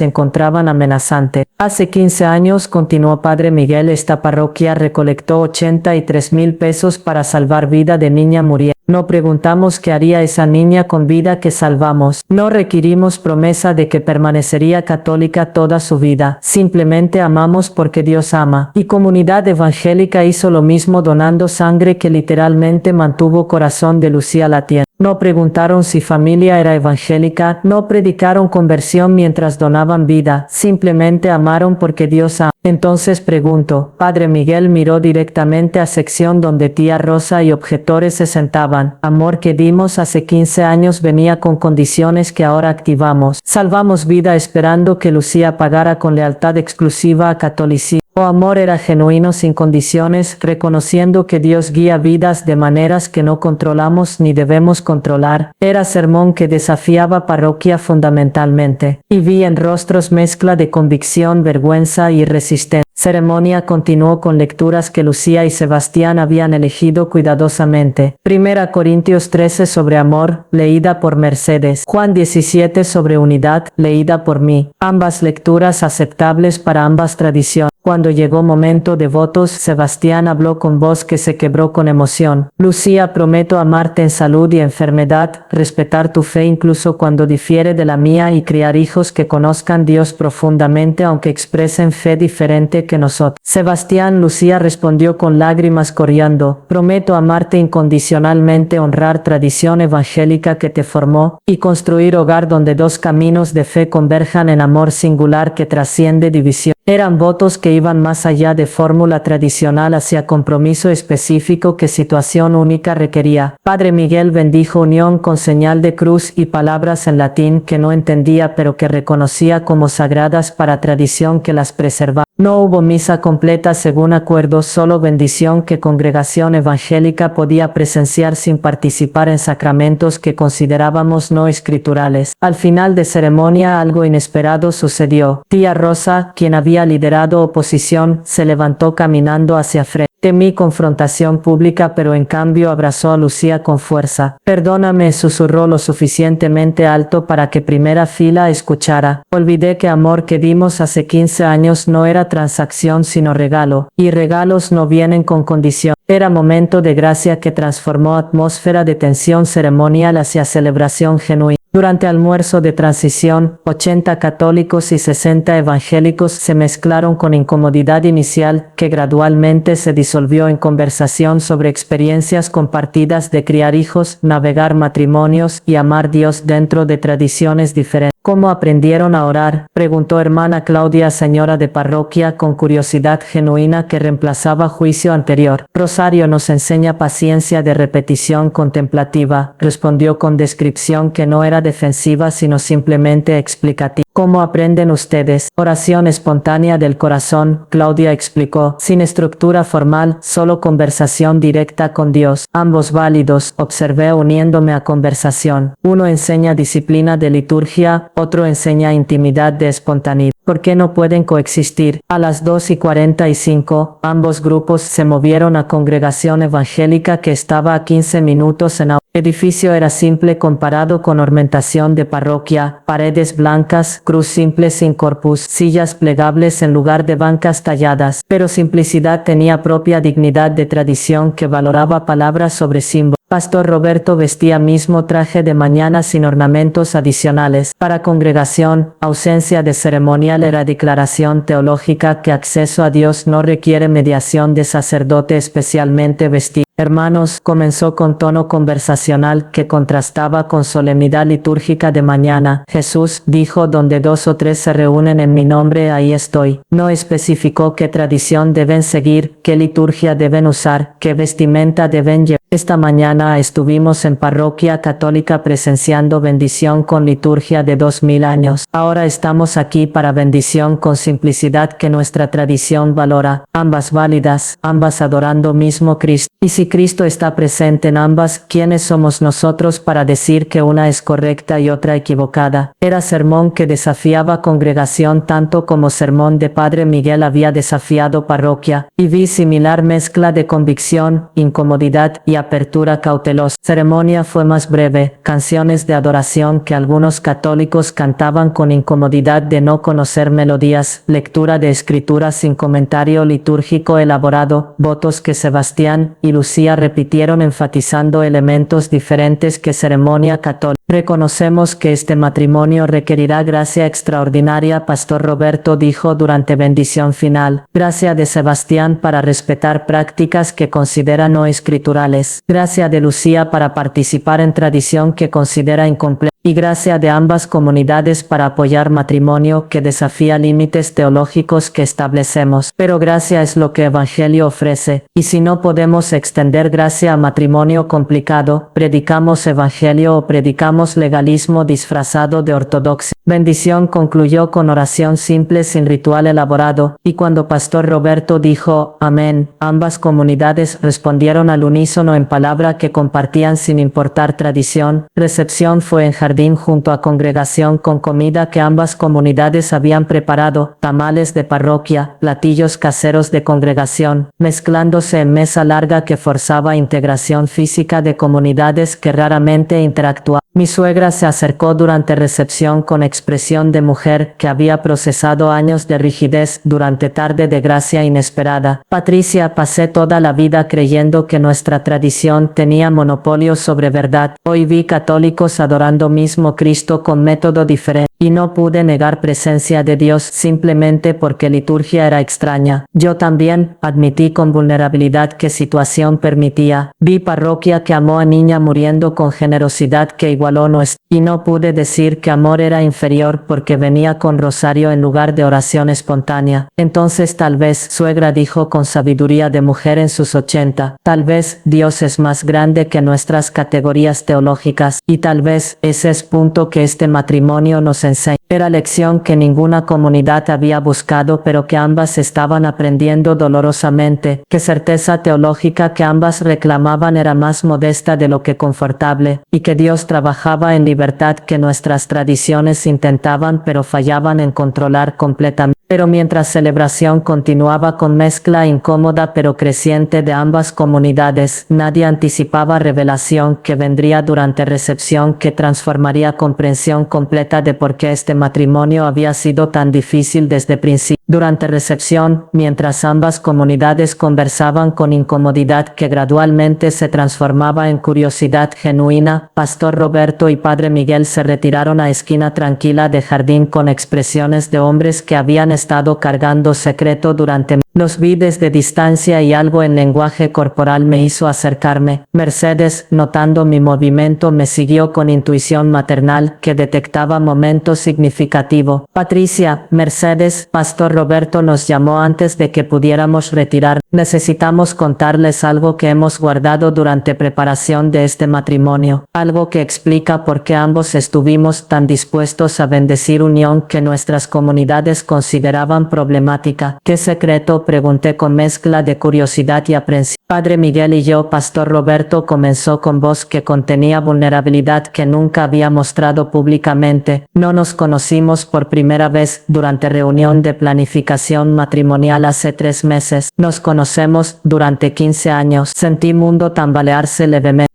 encontraban amenazante. Hace 15 años, continuó Padre Miguel, esta parroquia recolectó 83,000 pesos para salvar vida de niña muriendo. No preguntamos qué haría esa niña con vida que salvamos. No requerimos promesa de que permanecería católica toda su vida. Simplemente amamos porque Dios ama. Y comunidad evangélica hizo lo mismo donando sangre que literalmente mantuvo corazón de Lucía latiendo. No preguntaron si familia era evangélica, no predicaron conversión mientras donaban vida, simplemente amaron porque Dios ama. Entonces pregunto, Padre Miguel miró directamente a sección donde tía Rosa y objetores se sentaban. Amor que dimos hace 15 años venía con condiciones que ahora activamos. Salvamos vida esperando que Lucía pagara con lealtad exclusiva a catolicismo. O amor era genuino sin condiciones, reconociendo que Dios guía vidas de maneras que no controlamos ni debemos controlar. Era sermón que desafiaba parroquia fundamentalmente. Y vi en rostros mezcla de convicción, vergüenza y resistencia. Ceremonia continuó con lecturas que Lucía y Sebastián habían elegido cuidadosamente. 1 Corintios 13 sobre amor, leída por Mercedes. Juan 17 sobre unidad, leída por mí. Ambas lecturas aceptables para ambas tradiciones. Cuando llegó momento de votos, Sebastián habló con voz que se quebró con emoción. Lucía, prometo amarte en salud y enfermedad, respetar tu fe incluso cuando difiere de la mía y criar hijos que conozcan Dios profundamente aunque expresen fe diferente que nosotros. Sebastián, Lucía respondió con lágrimas corriendo, prometo amarte incondicionalmente, honrar tradición evangélica que te formó, y construir hogar donde dos caminos de fe converjan en amor singular que trasciende división. Eran votos que iban más allá de fórmula tradicional hacia compromiso específico que situación única requería. Padre Miguel bendijo unión con señal de cruz y palabras en latín que no entendía pero que reconocía como sagradas para tradición que las preservaba. No hubo misa completa según acuerdo, solo bendición que congregación evangélica podía presenciar sin participar en sacramentos que considerábamos no escriturales. Al final de ceremonia algo inesperado sucedió. Tía Rosa, quien había liderado oposición, se levantó caminando hacia frente. Temí confrontación pública, pero en cambio abrazó a Lucía con fuerza. Perdóname, susurró lo suficientemente alto para que primera fila escuchara. Olvidé que amor que dimos hace 15 años no era transacción sino regalo, y regalos no vienen con condición. Era momento de gracia que transformó atmósfera de tensión ceremonial hacia celebración genuina. Durante almuerzo de transición, 80 católicos y 60 evangélicos se mezclaron con incomodidad inicial que gradualmente se disolvió en conversación sobre experiencias compartidas de criar hijos, navegar matrimonios y amar a Dios dentro de tradiciones diferentes. ¿Cómo aprendieron a orar?, preguntó hermana Claudia, señora de parroquia, con curiosidad genuina que reemplazaba juicio anterior. Rosario nos enseña paciencia de repetición contemplativa, respondió con descripción que no era defensiva sino simplemente explicativa. ¿Cómo aprenden ustedes? Oración espontánea del corazón, Claudia explicó, sin estructura formal, solo conversación directa con Dios. Ambos válidos, observé uniéndome a conversación. Uno enseña disciplina de liturgia, otro enseña intimidad de espontaneidad. ¿Por qué no pueden coexistir? A las 2:45, ambos grupos se movieron a Congregación Evangélica que estaba a 15 minutos en el edificio. Era simple comparado con ornamentación de parroquia, paredes blancas, cruz simple sin corpus, sillas plegables en lugar de bancas talladas, pero simplicidad tenía propia dignidad de tradición que valoraba palabras sobre símbolos. Pastor Roberto vestía mismo traje de mañana sin ornamentos adicionales. Para congregación, ausencia de ceremonial era declaración teológica que acceso a Dios no requiere mediación de sacerdote especialmente vestido. Hermanos, comenzó con tono conversacional que contrastaba con solemnidad litúrgica de mañana. Jesús dijo: donde 2 o 3 se reúnen en mi nombre, ahí estoy. No especificó qué tradición deben seguir, qué liturgia deben usar, qué vestimenta deben llevar. Esta mañana estuvimos en parroquia católica presenciando bendición con liturgia de 2000 años. Ahora estamos aquí para bendición con simplicidad que nuestra tradición valora, ambas válidas, ambas adorando mismo Cristo. Y si Cristo está presente en ambas, ¿quiénes somos nosotros para decir que una es correcta y otra equivocada? Era sermón que desafiaba congregación tanto como sermón de Padre Miguel había desafiado parroquia, y vi similar mezcla de convicción, incomodidad y apertura cautelosa. Ceremonia fue más breve, canciones de adoración que algunos católicos cantaban con incomodidad de no conocer melodías, lectura de escrituras sin comentario litúrgico elaborado, votos que Sebastián y Lucía repitieron enfatizando elementos diferentes que ceremonia católica. Reconocemos que este matrimonio requerirá gracia extraordinaria, Pastor Roberto dijo durante bendición final. Gracia de Sebastián para respetar prácticas que considera no escriturales. Gracia de Lucía para participar en tradición que considera incompleta. Y gracia de ambas comunidades para apoyar matrimonio que desafía límites teológicos que establecemos. Pero gracia es lo que Evangelio ofrece, y si no podemos extender gracia a matrimonio complicado, predicamos Evangelio o predicamos legalismo disfrazado de ortodoxia. Bendición concluyó con oración simple sin ritual elaborado, y cuando Pastor Roberto dijo amén, ambas comunidades respondieron al unísono en palabra que compartían sin importar tradición. Recepción fue en jardín junto a congregación con comida que ambas comunidades habían preparado, tamales de parroquia, platillos caseros de congregación, mezclándose en mesa larga que forzaba integración física de comunidades que raramente interactuaban. Mi suegra se acercó durante recepción con expresión de mujer que había procesado años de rigidez durante tarde de gracia inesperada. Patricia, pasé toda la vida creyendo que nuestra tradición tenía monopolio sobre verdad. Hoy vi católicos adorando mismo Cristo con método diferente. Y no pude negar presencia de Dios simplemente porque liturgia era extraña. Yo también, admití con vulnerabilidad que situación permitía. Vi parroquia que amó a niña muriendo con generosidad que igualó nuestra. Y no pude decir que amor era inferior porque venía con rosario en lugar de oración espontánea. Entonces tal vez, suegra dijo con sabiduría de mujer en sus 80, tal vez Dios es más grande que nuestras categorías teológicas. Y tal vez ese es punto que este matrimonio nos enseña. Era lección que ninguna comunidad había buscado, pero que ambas estaban aprendiendo dolorosamente, que certeza teológica que ambas reclamaban era más modesta de lo que confortable, y que Dios trabajaba en libertad que nuestras tradiciones intentaban pero fallaban en controlar completamente. Pero mientras celebración continuaba con mezcla incómoda pero creciente de ambas comunidades, nadie anticipaba revelación que vendría durante recepción que transformaría comprensión completa de por qué este matrimonio había sido tan difícil desde principio. Durante recepción, mientras ambas comunidades conversaban con incomodidad que gradualmente se transformaba en curiosidad genuina, Pastor Roberto y Padre Miguel se retiraron a esquina tranquila de jardín con expresiones de hombres que habían estado cargando secreto durante. Los vi desde distancia y algo en lenguaje corporal me hizo acercarme. Mercedes, notando mi movimiento, me siguió con intuición maternal que detectaba momento significativo. Patricia, Mercedes, Pastor Roberto nos llamó antes de que pudiéramos retirar. Necesitamos contarles algo que hemos guardado durante preparación de este matrimonio. Algo que explica por qué ambos estuvimos tan dispuestos a bendecir unión que nuestras comunidades consideraban problemática. ¿Qué secreto? Pregunté con mezcla de curiosidad y aprensión. Padre Miguel y yo, Pastor Roberto comenzó con voz que contenía vulnerabilidad que nunca había mostrado públicamente. No nos conocimos por primera vez durante reunión de planificación matrimonial hace 3 meses. Nos conocemos durante 15 años. Sentí mundo tambalearse levemente.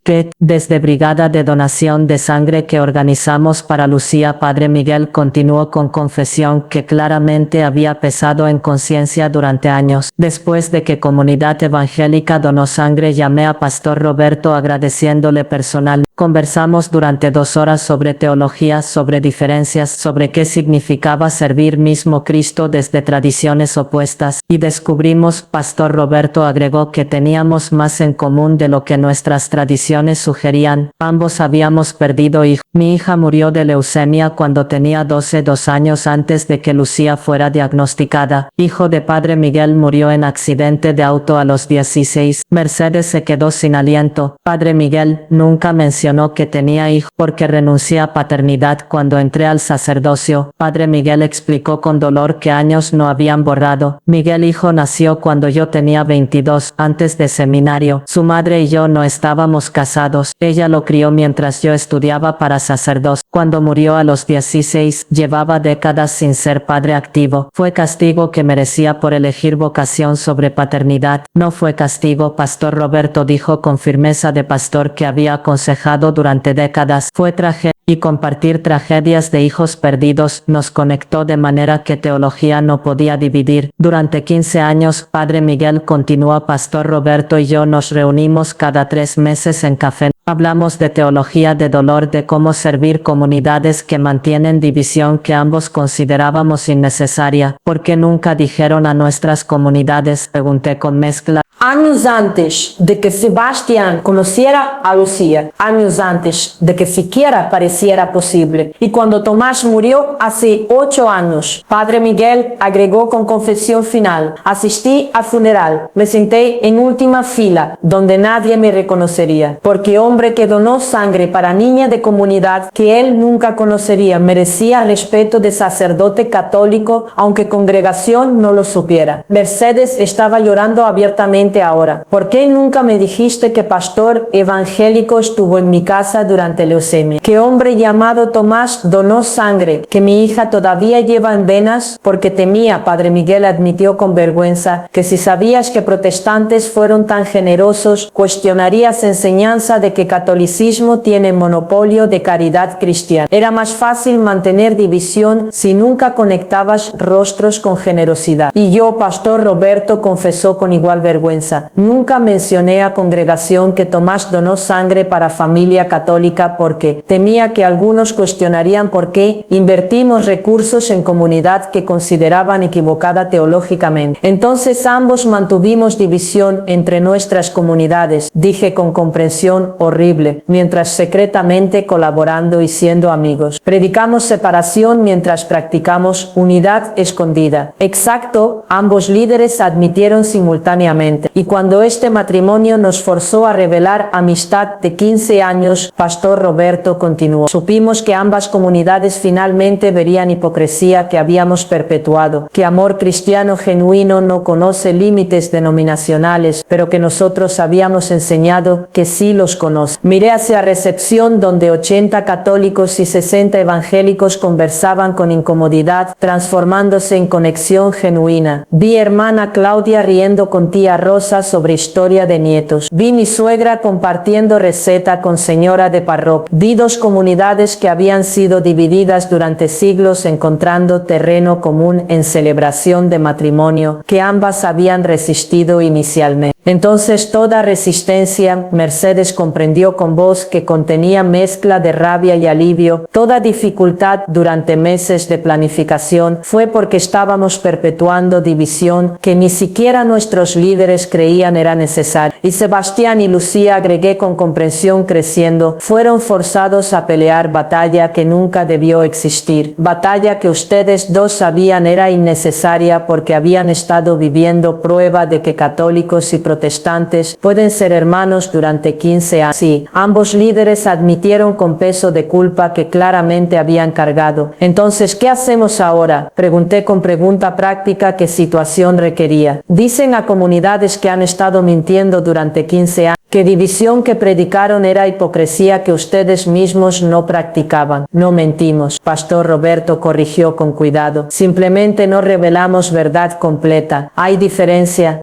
Desde brigada de donación de sangre que organizamos para Lucía, Padre Miguel continuó con confesión que claramente había pesado en conciencia durante años. Después de que Comunidad Evangélica donó sangre, llamé a Pastor Roberto agradeciéndole personalmente. Conversamos durante 2 horas sobre teología, sobre diferencias, sobre qué significaba servir mismo Cristo desde tradiciones opuestas, y descubrimos, Pastor Roberto agregó, que teníamos más en común de lo que nuestras tradiciones sugerían. Ambos habíamos perdido hijos. Mi hija murió de leucemia cuando tenía 2 años antes de que Lucía fuera diagnosticada. Hijo de Padre Miguel murió en accidente de auto a los 16. Mercedes se quedó sin aliento. Padre Miguel nunca mencionó que tenía hijos porque renuncié a paternidad cuando entré al sacerdocio. Padre Miguel explicó con dolor que años no habían borrado. Miguel hijo nació cuando yo tenía 22, antes de seminario. Su madre y yo no estábamos casados. Ella lo crió mientras yo estudiaba para sacerdocio. Cuando murió a los 16, llevaba décadas sin ser padre activo. Fue castigo que merecía por elegir vocación sobre paternidad. No fue castigo, Pastor Roberto dijo con firmeza de pastor que había aconsejado durante décadas. Fue tragedia, y compartir tragedias de hijos perdidos nos conectó de manera que teología no podía dividir. Durante 15 años, Padre Miguel continuó, Pastor Roberto y yo nos reunimos cada 3 meses en café. Hablamos de teología de dolor, de cómo servir comunidades que mantienen división que ambos considerábamos innecesaria. ¿Por qué nunca dijeron a nuestras comunidades? Pregunté con mezcla. Años antes de que Sebastián conociera a Lucía, años antes de que siquiera pareciera posible, y cuando Tomás murió hace 8 años, Padre Miguel agregó con confesión final: asistí al funeral, me senté en última fila, donde nadie me reconocería, porque hombre que donó sangre para niña de comunidad que él nunca conocería merecía respeto de sacerdote católico, aunque congregación no lo supiera. Mercedes estaba llorando abiertamente ahora. ¿Por qué nunca me dijiste que pastor evangélico estuvo en mi casa durante leucemia? Que hombre llamado Tomás donó sangre que mi hija todavía lleva en venas, porque temía, Padre Miguel admitió con vergüenza, que si sabías que protestantes fueron tan generosos, cuestionarías enseñanza de que catolicismo tiene monopolio de caridad cristiana. Era más fácil mantener división si nunca conectabas rostros con generosidad. Y yo, Pastor Roberto, confesó con igual vergüenza: nunca mencioné a congregación que Tomás donó sangre para familia católica porque temía que algunos cuestionarían por qué invertimos recursos en comunidad que consideraban equivocada teológicamente. Entonces ambos mantuvimos división entre nuestras comunidades, dije con comprensión o horrible, mientras secretamente colaborando y siendo amigos. Predicamos separación mientras practicamos unidad escondida. Exacto, ambos líderes admitieron simultáneamente. Y cuando este matrimonio nos forzó a revelar amistad de 15 años, Pastor Roberto continuó. Supimos que ambas comunidades finalmente verían hipocresía que habíamos perpetuado, que amor cristiano genuino no conoce límites denominacionales, pero que nosotros habíamos enseñado que sí los conoce. Miré hacia recepción donde 80 católicos y 60 evangélicos conversaban con incomodidad, transformándose en conexión genuina. Vi hermana Claudia riendo con tía Rosa sobre historia de nietos. Vi mi suegra compartiendo receta con señora de parroquia. Vi dos comunidades que habían sido divididas durante siglos encontrando terreno común en celebración de matrimonio que ambas habían resistido inicialmente. Entonces toda resistencia, Mercedes comprendió con voz que contenía mezcla de rabia y alivio, toda dificultad durante meses de planificación fue porque estábamos perpetuando división que ni siquiera nuestros líderes creían era necesaria. Y Sebastián y Lucía, agregué con comprensión creciendo, fueron forzados a pelear batalla que nunca debió existir, batalla que ustedes dos sabían era innecesaria porque habían estado viviendo prueba de que católicos y protestantes pueden ser hermanos durante 15 años. Sí, ambos líderes admitieron con peso de culpa que claramente habían cargado. Entonces, ¿qué hacemos ahora? Pregunté con pregunta práctica qué situación requería. Dicen a comunidades que han estado mintiendo durante 15 años que división que predicaron era hipocresía que ustedes mismos no practicaban. No mentimos. Pastor Roberto corrigió con cuidado. Simplemente no revelamos verdad completa. Hay diferencia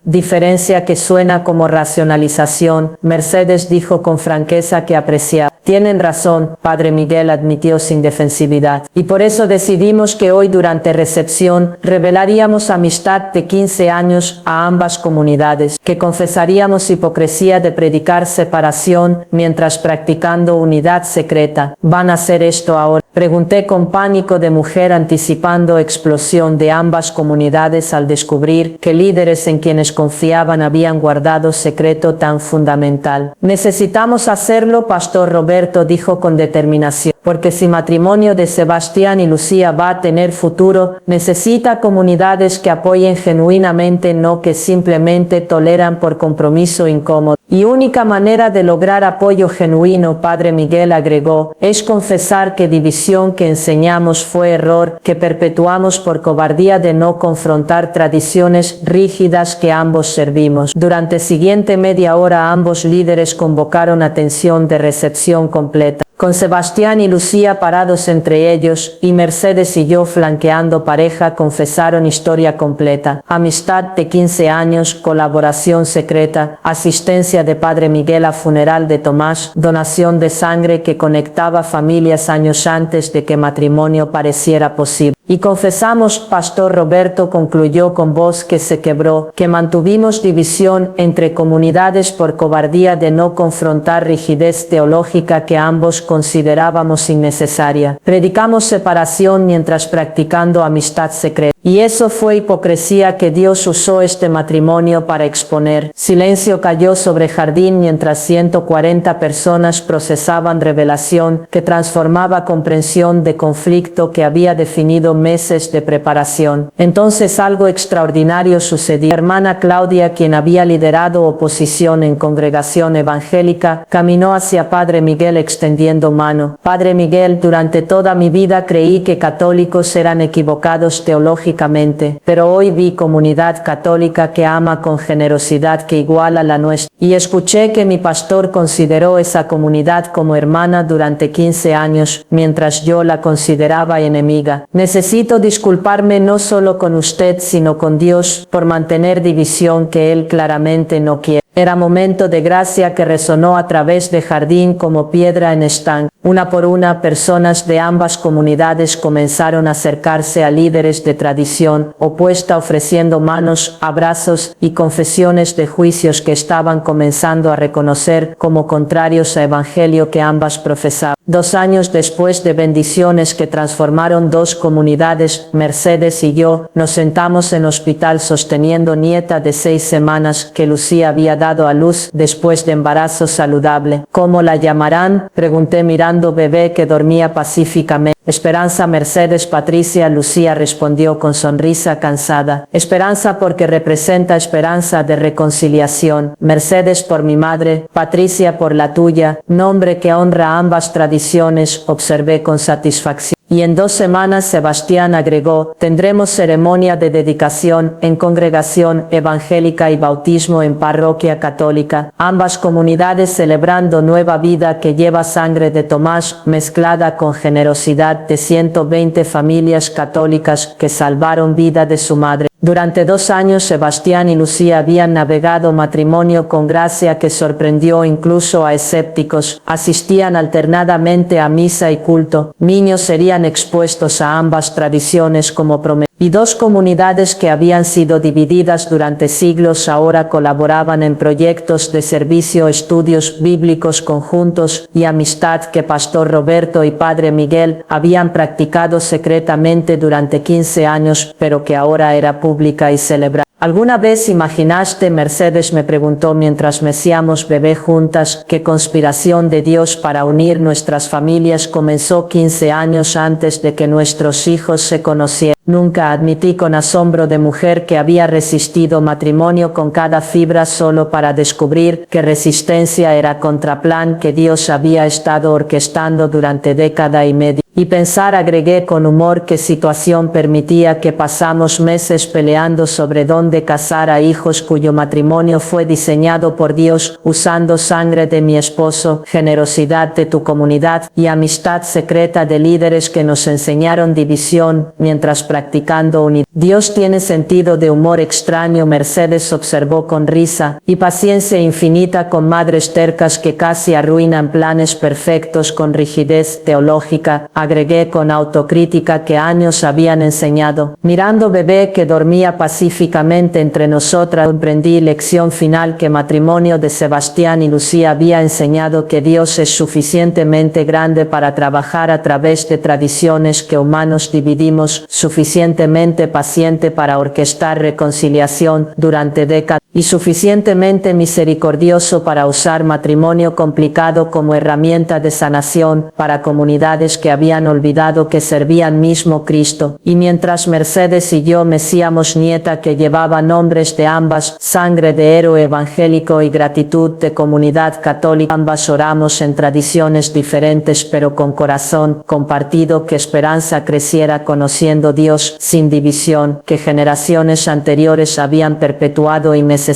que suena como racionalización. Mercedes dijo con franqueza que apreciaba. Tienen razón, Padre Miguel admitió sin defensividad. Y por eso decidimos que hoy durante recepción revelaríamos amistad de 15 años a ambas comunidades, que confesaríamos hipocresía de predicar separación mientras practicando unidad secreta. ¿Van a hacer esto ahora? Pregunté con pánico de mujer anticipando explosión de ambas comunidades al descubrir que líderes en quienes confiaban habían guardado secreto tan fundamental. Necesitamos hacerlo, Pastor Roberto dijo con determinación, porque si matrimonio de Sebastián y Lucía va a tener futuro, necesita comunidades que apoyen genuinamente, no que simplemente toleran por compromiso incómodo. Y única manera de lograr apoyo genuino, Padre Miguel agregó, es confesar que división que enseñamos fue error, que perpetuamos por cobardía de no confrontar tradiciones rígidas que ambos servimos. Durante siguiente media hora ambos líderes convocaron atención de recepción completa. Con Sebastián y Lucía parados entre ellos, y Mercedes y yo flanqueando pareja, confesaron historia completa. Amistad de 15 años, colaboración secreta, asistencia de Padre Miguel a funeral de Tomás, donación de sangre que conectaba familias años antes de que matrimonio pareciera posible. Y confesamos, Pastor Roberto concluyó con voz que se quebró, que mantuvimos división entre comunidades por cobardía de no confrontar rigidez teológica que ambos considerábamos innecesaria. Predicamos separación mientras practicando amistad secreta. Y eso fue hipocresía que Dios usó este matrimonio para exponer. Silencio cayó sobre Jardín mientras 140 personas procesaban revelación que transformaba comprensión de conflicto que había definido meses de preparación. Entonces algo extraordinario sucedió. Hermana Claudia, quien había liderado oposición en congregación evangélica, caminó hacia Padre Miguel extendiendo mano. Padre Miguel, durante toda mi vida creí que católicos eran equivocados teológicamente, pero hoy vi comunidad católica que ama con generosidad que iguala la nuestra. Y escuché que mi pastor consideró esa comunidad como hermana durante 15 años, mientras yo la consideraba enemiga. Necesito disculparme no solo con usted, sino con Dios, por mantener división que Él claramente no quiere. Era momento de gracia que resonó a través de Jardín como piedra en estanque. Una por una, personas de ambas comunidades comenzaron a acercarse a líderes de tradición opuesta ofreciendo manos, abrazos y confesiones de juicios que estaban comenzando a reconocer como contrarios al evangelio que ambas profesaban. 2 años después de bendiciones que transformaron dos comunidades, Mercedes y yo nos sentamos en hospital sosteniendo nieta de 6 semanas que Lucía había dado dado a luz después de embarazo saludable. ¿Cómo la llamarán? Pregunté mirando bebé que dormía pacíficamente. Esperanza Mercedes Patricia Lucía respondió con sonrisa cansada. Esperanza porque representa esperanza de reconciliación. Mercedes por mi madre, Patricia por la tuya, nombre que honra ambas tradiciones, observé con satisfacción. Y en 2 semanas Sebastián agregó, tendremos ceremonia de dedicación en congregación evangélica y bautismo en parroquia católica, ambas comunidades celebrando nueva vida que lleva sangre de Tomás mezclada con generosidad de 120 familias católicas que salvaron vida de su madre. Durante 2 años Sebastián y Lucía habían navegado matrimonio con gracia que sorprendió incluso a escépticos. Asistían alternadamente a misa y culto. Niños serían expuestos a ambas tradiciones como promesa. Y 2 comunidades que habían sido divididas durante siglos ahora colaboraban en proyectos de servicio, estudios bíblicos conjuntos y amistad que Pastor Roberto y Padre Miguel habían practicado secretamente durante 15 años, pero que ahora era pública y celebrada. ¿Alguna vez imaginaste, Mercedes me preguntó mientras mecíamos bebé juntas, qué conspiración de Dios para unir nuestras familias comenzó 15 años antes de que nuestros hijos se conocieran? Nunca admití con asombro de mujer que había resistido matrimonio con cada fibra solo para descubrir que resistencia era contraplan que Dios había estado orquestando durante década y media. Y pensar, agregué con humor, qué situación permitía que pasamos meses peleando sobre dónde casar a hijos cuyo matrimonio fue diseñado por Dios, usando sangre de mi esposo, generosidad de tu comunidad y amistad secreta de líderes que nos enseñaron división, mientras practicando unidad. Dios tiene sentido de humor extraño, Mercedes observó con risa, y paciencia infinita con madres tercas que casi arruinan planes perfectos con rigidez teológica, agregué con autocrítica que años habían enseñado. Mirando bebé que dormía pacíficamente entre nosotras, comprendí lección final que matrimonio de Sebastián y Lucía había enseñado que Dios es suficientemente grande para trabajar a través de tradiciones que humanos dividimos, suficientemente paciente para orquestar reconciliación durante décadas, y suficientemente misericordioso para usar matrimonio complicado como herramienta de sanación para comunidades que habían olvidado que servían mismo Cristo. Y mientras Mercedes y yo mecíamos nieta que llevaba nombres de ambas, sangre de héroe evangélico y gratitud de comunidad católica, ambas oramos en tradiciones diferentes pero con corazón compartido, que esperanza creciera conociendo Dios sin división, que generaciones anteriores habían perpetuado innecesariamente.